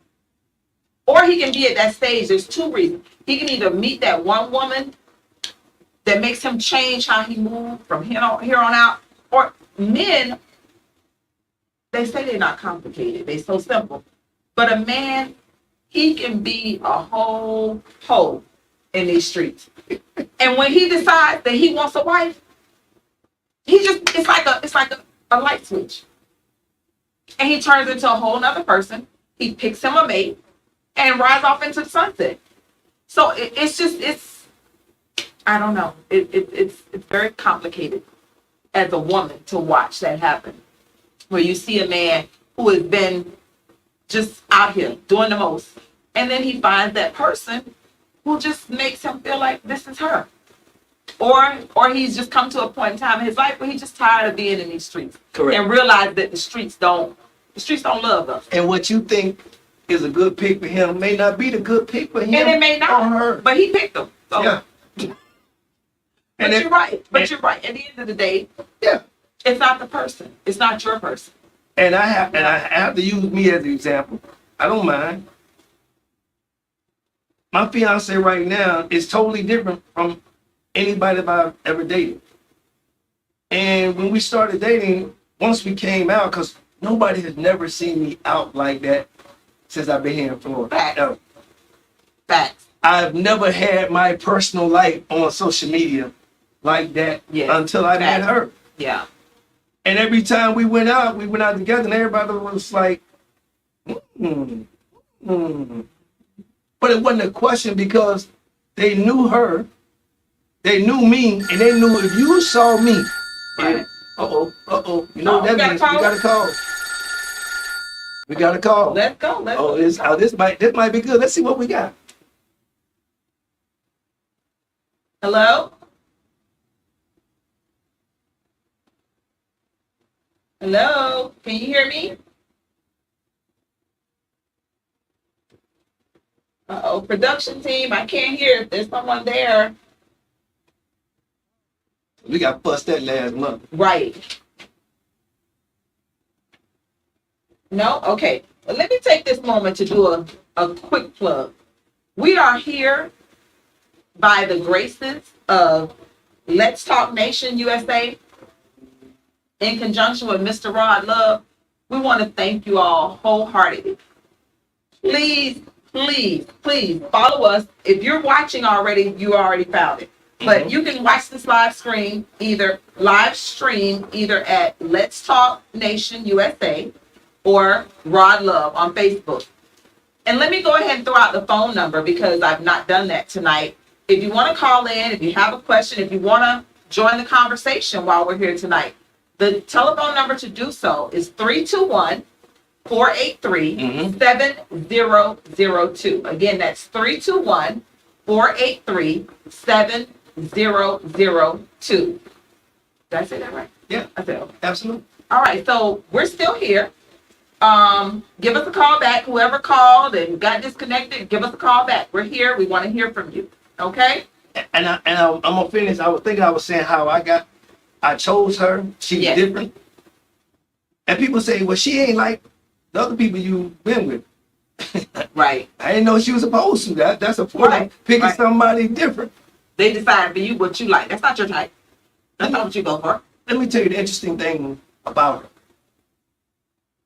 Speaker 1: or he can be at that stage. There's two reasons. He can either meet that one woman that makes him change how he moves from here on out, or men, they say they're not complicated. They're so simple. But a man, he can be a whole hoe in these streets. And when he decides that he wants a wife, it's like a light switch. And he turns into a whole nother person. He picks him a mate and rides off into the sunset. So it's I don't know. It's very complicated as a woman to watch that happen. Where you see a man who has been just out here doing the most, and then he finds that person who just makes him feel like this is her. Or he's just come to a point in time in his life where he's just tired of being in these streets.
Speaker 2: Correct.
Speaker 1: And realize that the streets don't love us.
Speaker 2: And what you think is a good pick for him may not be the good pick for him.
Speaker 1: And it may
Speaker 2: or
Speaker 1: not,
Speaker 2: her.
Speaker 1: but he picked them. So.
Speaker 2: Yeah.
Speaker 1: But you're right. You're right. At the end of the day,
Speaker 2: Yeah.
Speaker 1: it's not the person. It's not your person.
Speaker 2: And I have to use me as an example. I don't mind. My fiance right now is totally different from anybody that I've ever dated. And when we started dating, once we came out, because nobody has never seen me out like that since I've been here in Florida.
Speaker 1: Facts.
Speaker 2: Ever.
Speaker 1: Facts.
Speaker 2: I've never had my personal life on social media like that until I met her.
Speaker 1: Yeah.
Speaker 2: And every time we went out together, and everybody was like, But it wasn't a question because they knew her, they knew me, and they knew if you saw me,
Speaker 1: Right.
Speaker 2: you know what that means? We got a call. We got a call.
Speaker 1: Let's go.
Speaker 2: This might be good. Let's see what we got.
Speaker 1: Hello? Hello? Can you hear me? Uh-oh, production team, I can't hear if there's someone there.
Speaker 2: We got bust that last month.
Speaker 1: Right. No? Okay. Well, let me take this moment to do a quick plug. We are here by the graces of Let's Talk Nation USA in conjunction with Mr. Rod Love. We want to thank you all wholeheartedly. Please follow us. If you're watching already, you already found it. But you can watch this live stream either at Let's Talk Nation USA or Rod Love on Facebook. And let me go ahead and throw out the phone number because I've not done that tonight. If you want to call in, if you have a question, if you want to join the conversation while we're here tonight, the telephone number to do so is 321-483-7002. Again, that's 321-483-7002. Did I say that right?
Speaker 2: Yeah,
Speaker 1: I said, okay.
Speaker 2: absolutely.
Speaker 1: All right, so we're still here. Give us a call back. Whoever called and got disconnected, give us a call back. We're here. We want to hear from you. Okay?
Speaker 2: I'm gonna finish. I was saying how I chose her. She's
Speaker 1: Yes.
Speaker 2: different. And people say, well, she ain't like the other people you've been with.
Speaker 1: Right.
Speaker 2: I didn't know she was supposed to. That's a point.
Speaker 1: Right.
Speaker 2: Picking
Speaker 1: Right.
Speaker 2: somebody different.
Speaker 1: They decide for you what you like. That's not your type. That's not what you go for.
Speaker 2: Let me tell you the interesting thing about her.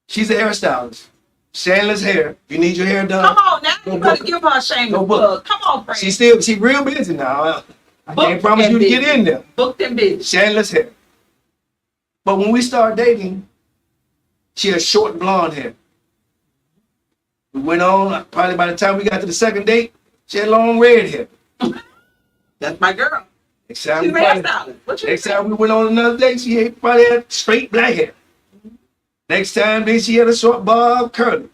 Speaker 2: She's a hairstylist. Shameless hair. You need your hair done.
Speaker 1: Come on now.
Speaker 2: Go
Speaker 1: You better
Speaker 2: book.
Speaker 1: give her a shameless
Speaker 2: Go book.
Speaker 1: plug. Come on, friend.
Speaker 2: She's real busy now. I can't promise
Speaker 1: and
Speaker 2: you to
Speaker 1: busy.
Speaker 2: get in there.
Speaker 1: Booked and busy.
Speaker 2: Shameless hair. But when we started dating, she had short blonde hair. We went on, probably by the time we got to the second date, she had long red hair.
Speaker 1: That's my girl.
Speaker 2: Next time,
Speaker 1: She's a hairstylist. What you
Speaker 2: next
Speaker 1: think?
Speaker 2: time we went on another date, she probably had straight black hair. Next time, then she had a short bob curly.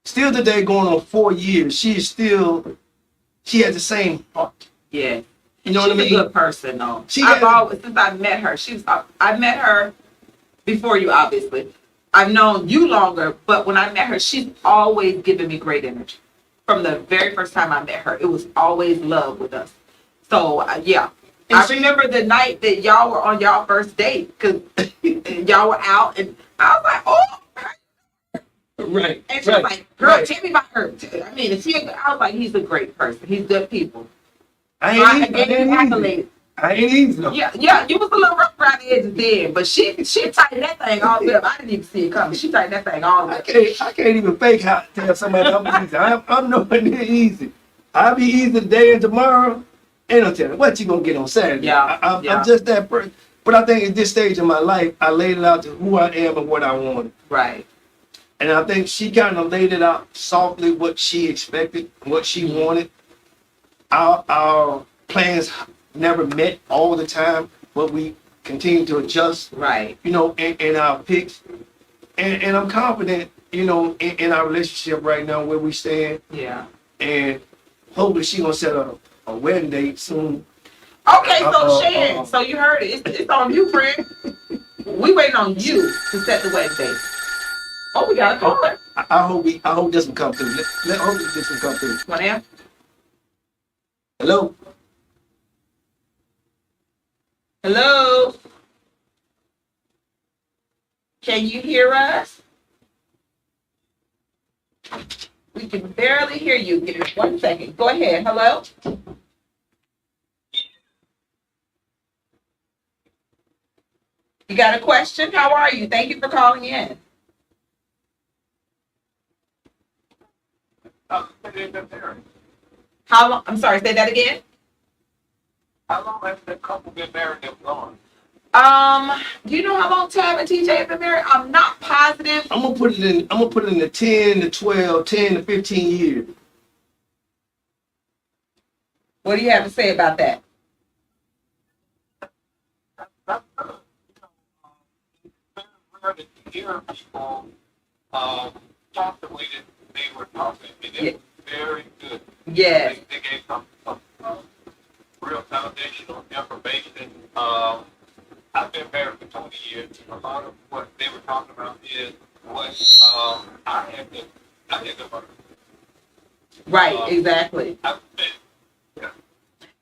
Speaker 2: Still today, going on 4 years, she has the same heart.
Speaker 1: Yeah.
Speaker 2: You know
Speaker 1: She's
Speaker 2: what I mean?
Speaker 1: a good person, though.
Speaker 2: She
Speaker 1: I've
Speaker 2: has-
Speaker 1: always, since I met her, I met her before you, obviously. I've known you longer, but when I met her, she's always given me great energy. From the very first time I met her, it was always love with us. So, yeah.
Speaker 2: And
Speaker 1: I remember the night that y'all were on y'all first date, because y'all were out, and I was like, oh,
Speaker 2: Right.
Speaker 1: and she was like, girl, tell me about her. I mean, I was like, he's a great person. He's good people.
Speaker 2: I
Speaker 1: So I
Speaker 2: ain't
Speaker 1: gave you
Speaker 2: easy.
Speaker 1: accolades.
Speaker 2: I ain't easy. though.
Speaker 1: Yeah, you was a little rough around the edges then, but she tightened that thing all the way up. I didn't even see it coming. She tightened that thing all the way up.
Speaker 2: I can't even fake how tell somebody I'm easy. I'm nowhere near easy. I'll be easy today and tomorrow. Ain't no telling what you gonna get on Saturday.
Speaker 1: Yeah,
Speaker 2: I'm just that person. But I think at this stage in my life, I laid it out to who I am and what I wanted.
Speaker 1: Right.
Speaker 2: And I think she kind of laid it out softly what she expected, what she wanted. Our plans never met all the time, but we continue to adjust,
Speaker 1: Right.
Speaker 2: you know, in our picks. And I'm confident, you know, in our relationship right now where we stand.
Speaker 1: Yeah.
Speaker 2: And hopefully she gonna set a wedding date soon.
Speaker 1: Okay, so Shan,
Speaker 2: uh.
Speaker 1: so you heard it. It's on you, friend. We waiting on you to set the wedding date. Oh, we got a caller.
Speaker 2: I hope this will come through. Hope this will come through.
Speaker 1: Come on in.
Speaker 2: Hello?
Speaker 1: Hello. Can you hear us? We can barely hear you. Give me 1 second. Go ahead. Hello. You got a question? How are you? Thank you for calling in. How long? I'm sorry. Say that again.
Speaker 5: How long has the couple been married and gone?
Speaker 1: Do you know how long Tab and TJ have been married? I'm not positive.
Speaker 2: I'm gonna put it in the 10 to 12, 10 to 15 years.
Speaker 1: What do you have to say about that?
Speaker 5: That's good. It's very rare to hear people talk the way that they were talking, and it was very good.
Speaker 1: Yes.
Speaker 5: They gave some real foundational information. I've been married for 20 years. A lot of what they were talking about is what I had to learn.
Speaker 1: Right, exactly.
Speaker 5: I've been, yeah.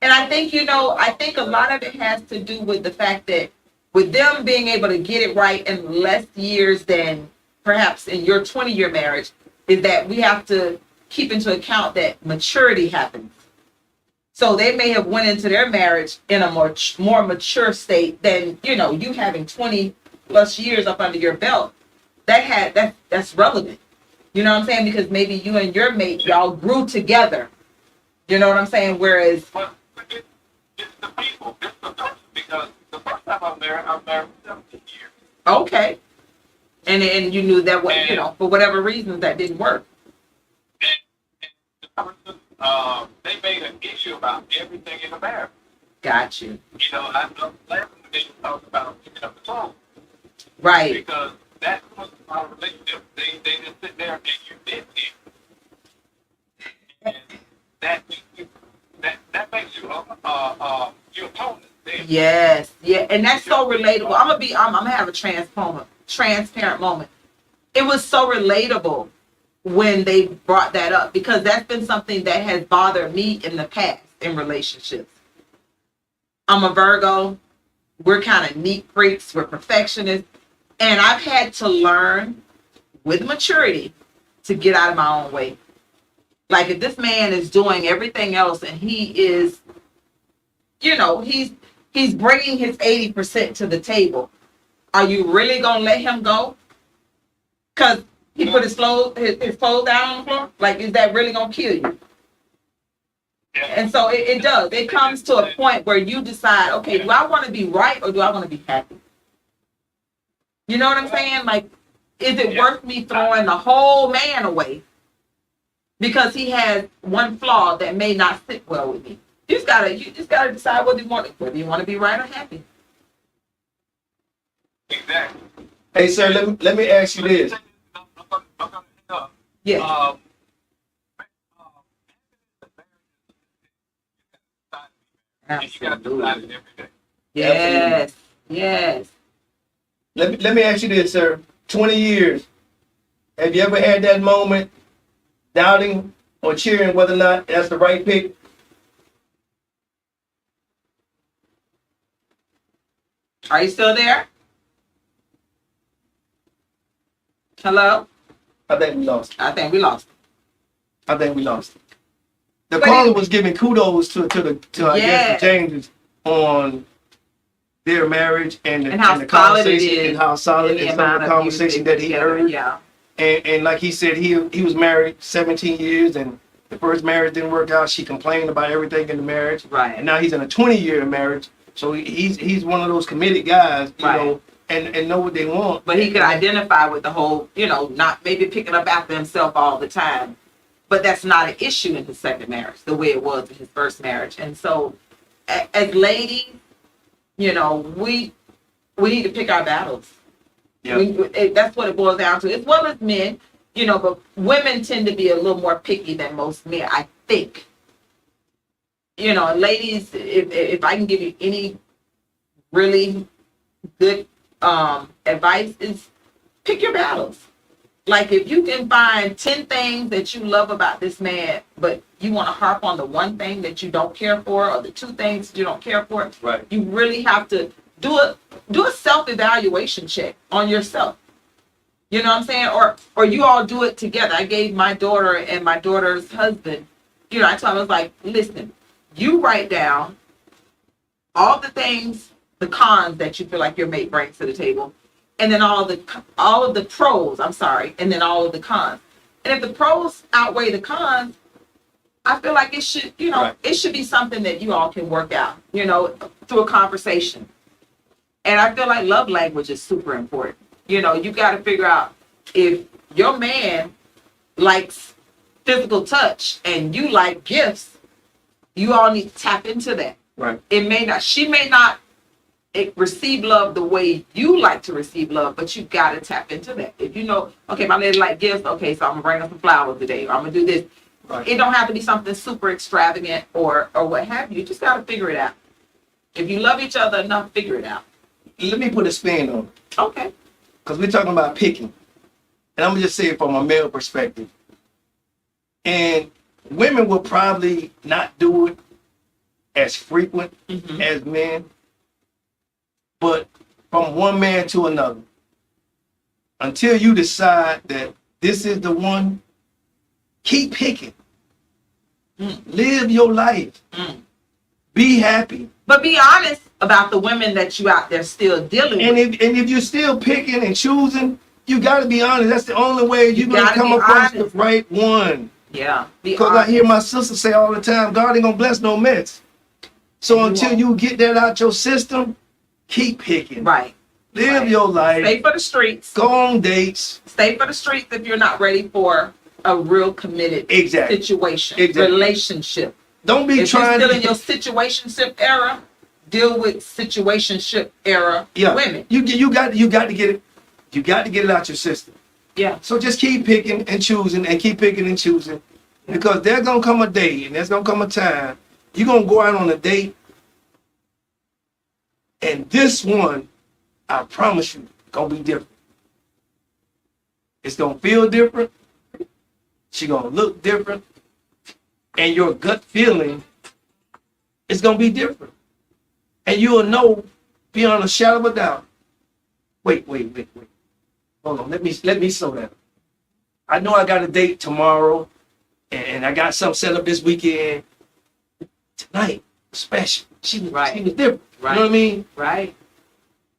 Speaker 1: And I think, I think a lot of it has to do with the fact that with them being able to get it right in less years than perhaps in your 20-year marriage, is that we have to keep into account that maturity happens. So they may have went into their marriage in a more mature state than, you having 20 plus years up under your belt. That's relevant. You know what I'm saying? Because maybe you and your mate, y'all grew together. You know what I'm saying? Whereas,
Speaker 5: But it's the people, it's the person, because the first time I'm married for 17 years.
Speaker 1: okay. And you knew that, for whatever reasons, that didn't work.
Speaker 5: And the person, they made an issue about everything in the marriage.
Speaker 1: Got you.
Speaker 5: I'm laughing when they talk about picking up the phone.
Speaker 1: Right.
Speaker 5: Because that was our relationship. They just sit there and you did it. And that makes you your opponent.
Speaker 1: Yes. Yeah. And that's so relatable. I'm gonna have a transparent moment. it was so relatable when they brought that up, because that's been something that has bothered me in the past in relationships. I'm a Virgo. We're kind of neat freaks. We're perfectionists. And I've had to learn with maturity to get out of my own way. Like if this man is doing everything else and he is, he's bringing his 80% to the table, are you really going to let him go? Because he put his clothes down on the floor? Like, is that really going to kill you? And so it does. It comes to a point where you decide, okay, do I want to be right or do I want to be happy? You know what I'm saying? Like, is it worth me throwing the whole man away because he has one flaw that may not sit well with me? You just gotta decide whether you want to be right or happy.
Speaker 6: Exactly.
Speaker 2: Hey, sir, let me ask you this.
Speaker 1: Yeah.
Speaker 6: And you got to decide it every day.
Speaker 1: Yes. Yes.
Speaker 2: Let me ask you this, sir. 20 years. Have you ever had that moment doubting or cheering whether or not that's the right pick?
Speaker 1: Are you still there? Hello?
Speaker 2: I think we lost.
Speaker 1: I think we lost.
Speaker 2: The
Speaker 1: But
Speaker 2: caller
Speaker 1: anyway.
Speaker 2: was giving kudos to I guess the James on their marriage and
Speaker 1: how
Speaker 2: the
Speaker 1: solid it
Speaker 2: conversation
Speaker 1: is
Speaker 2: and how solid
Speaker 1: the
Speaker 2: and some of
Speaker 1: amount
Speaker 2: the
Speaker 1: of
Speaker 2: conversation
Speaker 1: music
Speaker 2: that he
Speaker 1: together.
Speaker 2: heard.
Speaker 1: Yeah.
Speaker 2: And like he said, he was married 17 years and the first marriage didn't work out. She complained about everything in the marriage.
Speaker 1: Right.
Speaker 2: And now he's in a 20-year marriage. So he's one of those committed guys, you
Speaker 1: Right.
Speaker 2: know, and know what they want.
Speaker 1: But he could identify with the whole, not maybe picking up after himself all the time. But that's not an issue in his second marriage, the way it was in his first marriage. And so, as ladies, we need to pick our battles.
Speaker 2: Yeah.
Speaker 1: That's what it boils down to, as well as men. But women tend to be a little more picky than most men, I think. Ladies, if I can give you any really good advice, is pick your battles. Like if you can find 10 things that you love about this man, but you want to harp on the one thing that you don't care for, or the two things you don't care for,
Speaker 2: Right.
Speaker 1: you really have to do a self-evaluation check on yourself. You know what I'm saying? Or you all do it together. I gave my daughter and my daughter's husband, I told him, I was like, listen, you write down all the things, the cons that you feel like your mate brings to the table, and then all of the pros, and then all of the cons. And if the pros outweigh the cons, I feel like it should,
Speaker 2: Right.
Speaker 1: it should be something that you all can work out, through a conversation. And I feel like love language is super important. You got to figure out if your man likes physical touch and you like gifts, you all need to tap into that.
Speaker 2: Right.
Speaker 1: She may not receive love the way you like to receive love, but you got to tap into that. If okay, my lady like gifts, okay, so I'm gonna bring her some flowers today, or I'm gonna do this.
Speaker 2: Right.
Speaker 1: It don't have to be something super extravagant or what have you. You just got to figure it out. If you love each other enough, figure it out.
Speaker 2: Let me put a spin on it.
Speaker 1: Okay.
Speaker 2: Because we're talking about picking. And I'm going to just say it from a male perspective. And women will probably not do it as frequent as men. But from one man to another, until you decide that this is the one, keep picking. Live your life. Be happy.
Speaker 1: But be honest about the women that you out there still dealing with.
Speaker 2: And if you're still picking and choosing, you got to be honest. That's the only way you're going to
Speaker 1: gotta
Speaker 2: come
Speaker 1: be
Speaker 2: across
Speaker 1: honest.
Speaker 2: the right one.
Speaker 1: Yeah. Be
Speaker 2: Because I
Speaker 1: honest.
Speaker 2: hear my sister say all the time, God ain't going to bless no mess. So
Speaker 1: You
Speaker 2: until
Speaker 1: won't.
Speaker 2: you get that out your system, keep picking.
Speaker 1: Right.
Speaker 2: Live
Speaker 1: Right.
Speaker 2: your life.
Speaker 1: Stay for the streets.
Speaker 2: Go on dates.
Speaker 1: Stay for the streets if you're not ready for a real committed
Speaker 2: Exactly.
Speaker 1: situation,
Speaker 2: Exactly.
Speaker 1: relationship.
Speaker 2: Don't be
Speaker 1: If you're
Speaker 2: trying
Speaker 1: still
Speaker 2: to
Speaker 1: in your situationship era, deal with situationship era women.
Speaker 2: You got to get it. You got to get it out your system.
Speaker 1: Yeah.
Speaker 2: So just keep picking and choosing and keep picking and choosing. Because there's going to come a day and there's going to come a time you're going to go out on a date. And this one, I promise you, going to be different. It's gonna feel different. She gonna look different, and your gut feeling is gonna be different. And you'll know beyond a shadow of a doubt. Wait. Hold on. Let me slow down. I know I got a date tomorrow, and I got something set up this weekend. Tonight, special. She was different.
Speaker 4: Right.
Speaker 2: You know what I mean?
Speaker 4: Right.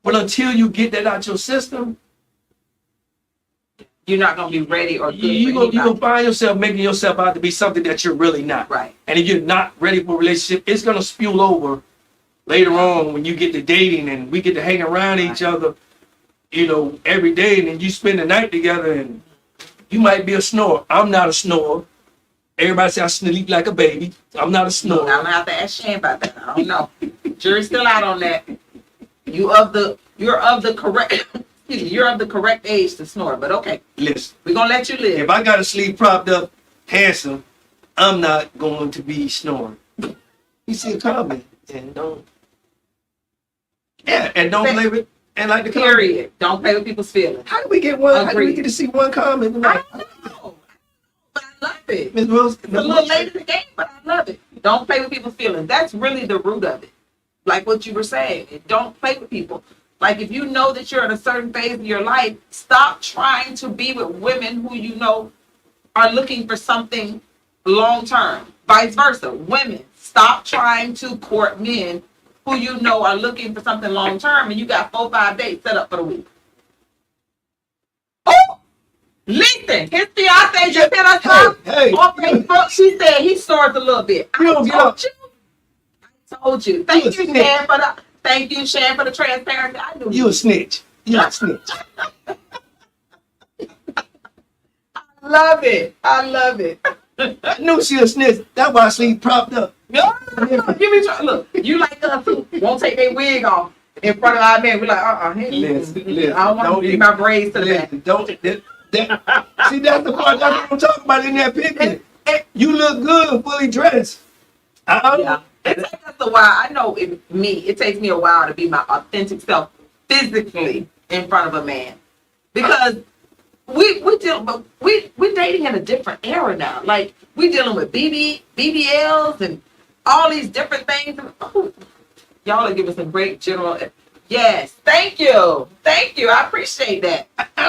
Speaker 2: But until you get that out your system,
Speaker 4: You're not gonna be ready or good
Speaker 2: you
Speaker 4: for
Speaker 2: gonna find yourself making yourself out to be something that you're really not.
Speaker 4: Right.
Speaker 2: And if you're not ready for a relationship, it's gonna spew over later on when you get to dating and we get to hang around each other, you know, every day, and then you spend the night together, and you might be a snorer. I'm not a snorer. Everybody say I sleep like a baby. I'm not a
Speaker 4: I'm
Speaker 2: snorer.
Speaker 4: gonna have to ask Shane about that. I don't know. Jury's still out on that. You're of the correct age to snore, but okay.
Speaker 2: Listen,
Speaker 4: We're gonna let you live.
Speaker 2: if I gotta sleep propped up, handsome, I'm not going to be snoring. You see a comment and don't. Yeah, and don't play with and like the comment.
Speaker 4: Period. Don't play with people's feelings.
Speaker 2: How do we get one? How do we
Speaker 4: Agreed.
Speaker 2: get to see one comment?
Speaker 4: I don't know. But I love it.
Speaker 2: Ms. Wilson,
Speaker 4: It's a little late in the game, but I love it. Don't play with people's feelings. That's really the root of it. Like what you were saying. Don't play with people. Like if you know that you're in a certain phase of your life, stop trying to be with women who you know are looking for something long term. Vice versa. Women, stop trying to court men who you know are looking for something long term, and you got 4 or 5 dates set up for the week. Oh, listen, his fiance just hit us up
Speaker 2: hey.
Speaker 4: on Facebook. She said he snores a little bit.
Speaker 2: You don't get up.
Speaker 4: I told you. Thank you, Shan, for the transparency. I knew
Speaker 2: You a snitch. You a snitch.
Speaker 4: love it. I love it.
Speaker 2: I knew she a snitch. That's why I sleep propped up.
Speaker 4: No, give me look. You like us who won't take their wig off in front of our man. We're like,
Speaker 2: Listen,
Speaker 4: I don't want to keep my braids to the back.
Speaker 2: listen, don't. See, that's the part that's what I'm talking about in that picture. You look good, fully dressed.
Speaker 4: Yeah. It takes us a while. I know it takes me a while to be my authentic self physically in front of a man. Because we're dating in a different era now. Like we're dealing with BBLs and all these different things. Oh, y'all are giving some great general. Yes, thank you. I appreciate that.
Speaker 2: I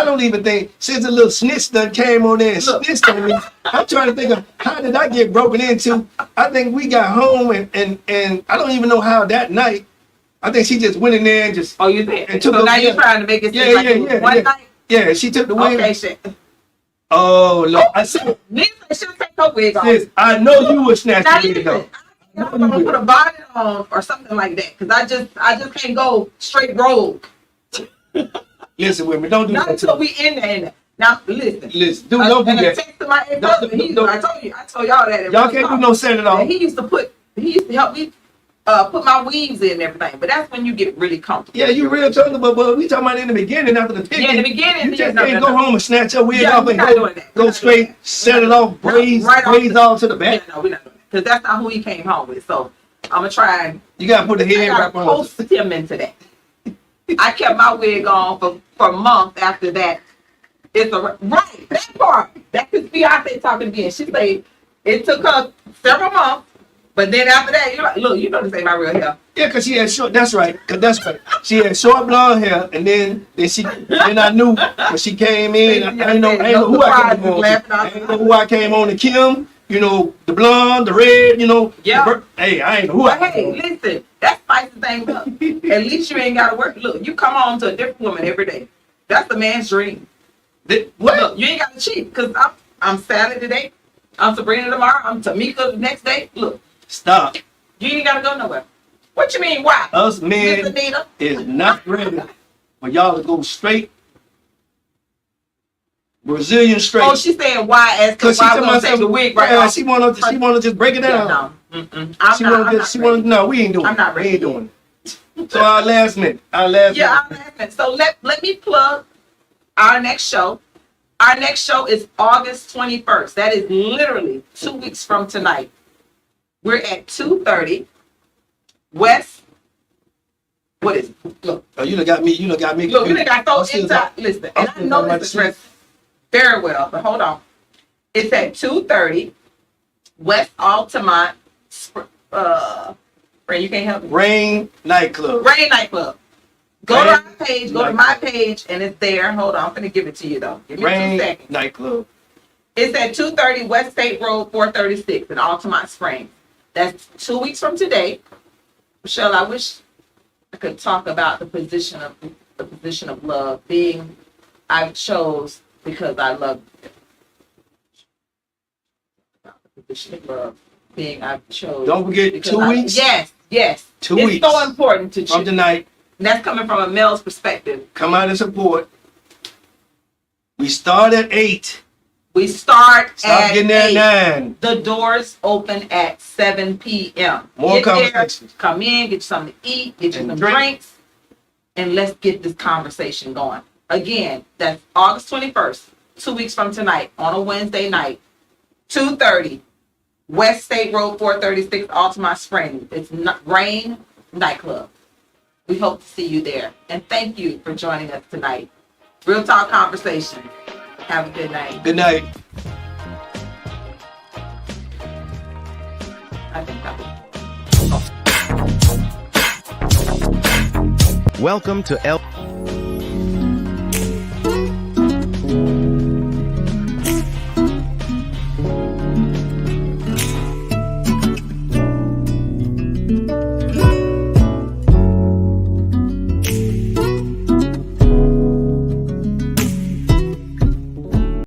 Speaker 2: don't even think since a little snitch done came on there and snitched on me. I'm trying to think of how did I get broken into. I think we got home and I don't even know how that night. I think she just went in there and just.
Speaker 4: Oh, you think?
Speaker 2: And took
Speaker 4: So
Speaker 2: the
Speaker 4: now
Speaker 2: wig.
Speaker 4: you're trying to make it seem like it was one night.
Speaker 2: Yeah, she took the wig.
Speaker 4: Okay, shit.
Speaker 2: Oh Lord, I said,
Speaker 4: Neither should take her wig off.
Speaker 2: sis, I know you would snatch
Speaker 4: Not
Speaker 2: the wig
Speaker 4: even.
Speaker 2: off.
Speaker 4: I'm gonna put a bonnet on or something like that because I just can't go straight rogue.
Speaker 2: Listen with me, don't do
Speaker 4: Not
Speaker 2: that.
Speaker 4: until we in there. Now listen.
Speaker 2: Listen, don't do
Speaker 4: And a
Speaker 2: that.
Speaker 4: text to my ex-husband. I told y'all that.
Speaker 2: Y'all can't do no set at all.
Speaker 4: He used to help me put my weaves in and everything. But that's when you get really comfortable.
Speaker 2: Yeah, you real talking about, but we talking about in the beginning after the picture.
Speaker 4: Yeah, in the beginning.
Speaker 2: You just can't go home and snatch your wig
Speaker 4: Yeah,
Speaker 2: off
Speaker 4: we're
Speaker 2: and
Speaker 4: not doing that.
Speaker 2: go straight, set it off, braids all to the back.
Speaker 4: Yeah, no, we're not doing that. Because that's not who he came home with. So I'm going to try and
Speaker 2: You gotta put the head
Speaker 4: I
Speaker 2: wrap on.
Speaker 4: post him into that. I kept my wig on for months after that. It's right, that part. That's his fiance talking to me. And she said it took her several months. But then after that, you're like, look, you know this ain't my real hair.
Speaker 2: Yeah, cause she had short. That's right. She had short blonde hair, and then I knew when she came in. I didn't know who I came on. I didn't know who I came on to Kim. You know, the blonde, the red. You know.
Speaker 4: Yeah.
Speaker 2: Hey, I ain't know who I
Speaker 4: But
Speaker 2: came
Speaker 4: hey,
Speaker 2: on.
Speaker 4: listen, that spices things up. At least you ain't gotta work. Look, you come home to a different woman every day. That's the man's dream.
Speaker 2: What?
Speaker 4: Look, you ain't gotta cheat because I'm Sally today. I'm Sabrina tomorrow. I'm Tamika the next day. Look,
Speaker 2: Stop.
Speaker 4: you ain't gotta go nowhere. What you mean? Why?
Speaker 2: Us
Speaker 4: Miss
Speaker 2: men
Speaker 4: Anita?
Speaker 2: is not ready for y'all to go straight Brazilian straight.
Speaker 4: Oh, she saying why? As to
Speaker 2: Cause she
Speaker 4: why
Speaker 2: talking
Speaker 4: we don't
Speaker 2: about
Speaker 4: take the wig right
Speaker 2: yeah,
Speaker 4: off.
Speaker 2: she wanna just break it down.
Speaker 4: Yeah, no. Mm-mm.
Speaker 2: No, we ain't doing
Speaker 4: I'm
Speaker 2: it.
Speaker 4: not
Speaker 2: We
Speaker 4: ready.
Speaker 2: ain't doing it. So our last minute.
Speaker 4: Yeah, I'm laughing. So let me plug our next show. Our next show is August 21st. That is literally 2 weeks from tonight. We're at 2:30 West
Speaker 1: What is it? Look.
Speaker 2: Oh, you done got me
Speaker 1: Look, you
Speaker 2: confused.
Speaker 1: done got
Speaker 2: I'm
Speaker 1: so
Speaker 2: still
Speaker 1: into
Speaker 2: talk-
Speaker 1: listen,
Speaker 2: I'm
Speaker 1: and I
Speaker 2: still
Speaker 1: know
Speaker 2: talking about
Speaker 1: this
Speaker 2: the
Speaker 1: address very well, but hold on. It's at 230 West Altamont, Ray, you can't help me.
Speaker 2: Rain nightclub.
Speaker 1: Rain Nightclub. Go to
Speaker 2: Rain
Speaker 1: our page, go to my
Speaker 2: Nightclub.
Speaker 1: page, and it's there. Hold on, I'm gonna give it to you though. Give me
Speaker 2: Rain
Speaker 1: 2 seconds.
Speaker 2: nightclub.
Speaker 1: It's at 230 West State Road, 436 in Altamont Springs. That's 2 weeks from today. Michelle, I wish I could talk about the position of love being I chose because I love you. About the position of love being I chose.
Speaker 2: Don't forget
Speaker 1: because
Speaker 2: 2 weeks.
Speaker 1: Yes.
Speaker 2: 2
Speaker 1: it's
Speaker 2: weeks.
Speaker 1: so important to
Speaker 2: From
Speaker 1: choose.
Speaker 2: tonight,
Speaker 1: And that's coming from a male's perspective.
Speaker 2: come out and support. We start at 8.
Speaker 1: We start
Speaker 2: Stop
Speaker 1: at
Speaker 2: getting there
Speaker 1: 8.
Speaker 2: at 9.
Speaker 1: The doors open at 7 p.m.
Speaker 2: More
Speaker 1: Get there,
Speaker 2: conversations.
Speaker 1: come in, get you something to eat, get you
Speaker 2: And
Speaker 1: some
Speaker 2: drink.
Speaker 1: drinks, and let's get this conversation going. Again, that's August 21st, 2 weeks from tonight, on a Wednesday night, 2:30, West State Road, 436, Altamont Springs. It's Rain Nightclub. We hope to see you there. And thank you for joining us tonight. Real Talk Conversation. Have a good night.
Speaker 2: Good night.
Speaker 1: I think that was
Speaker 7: Welcome to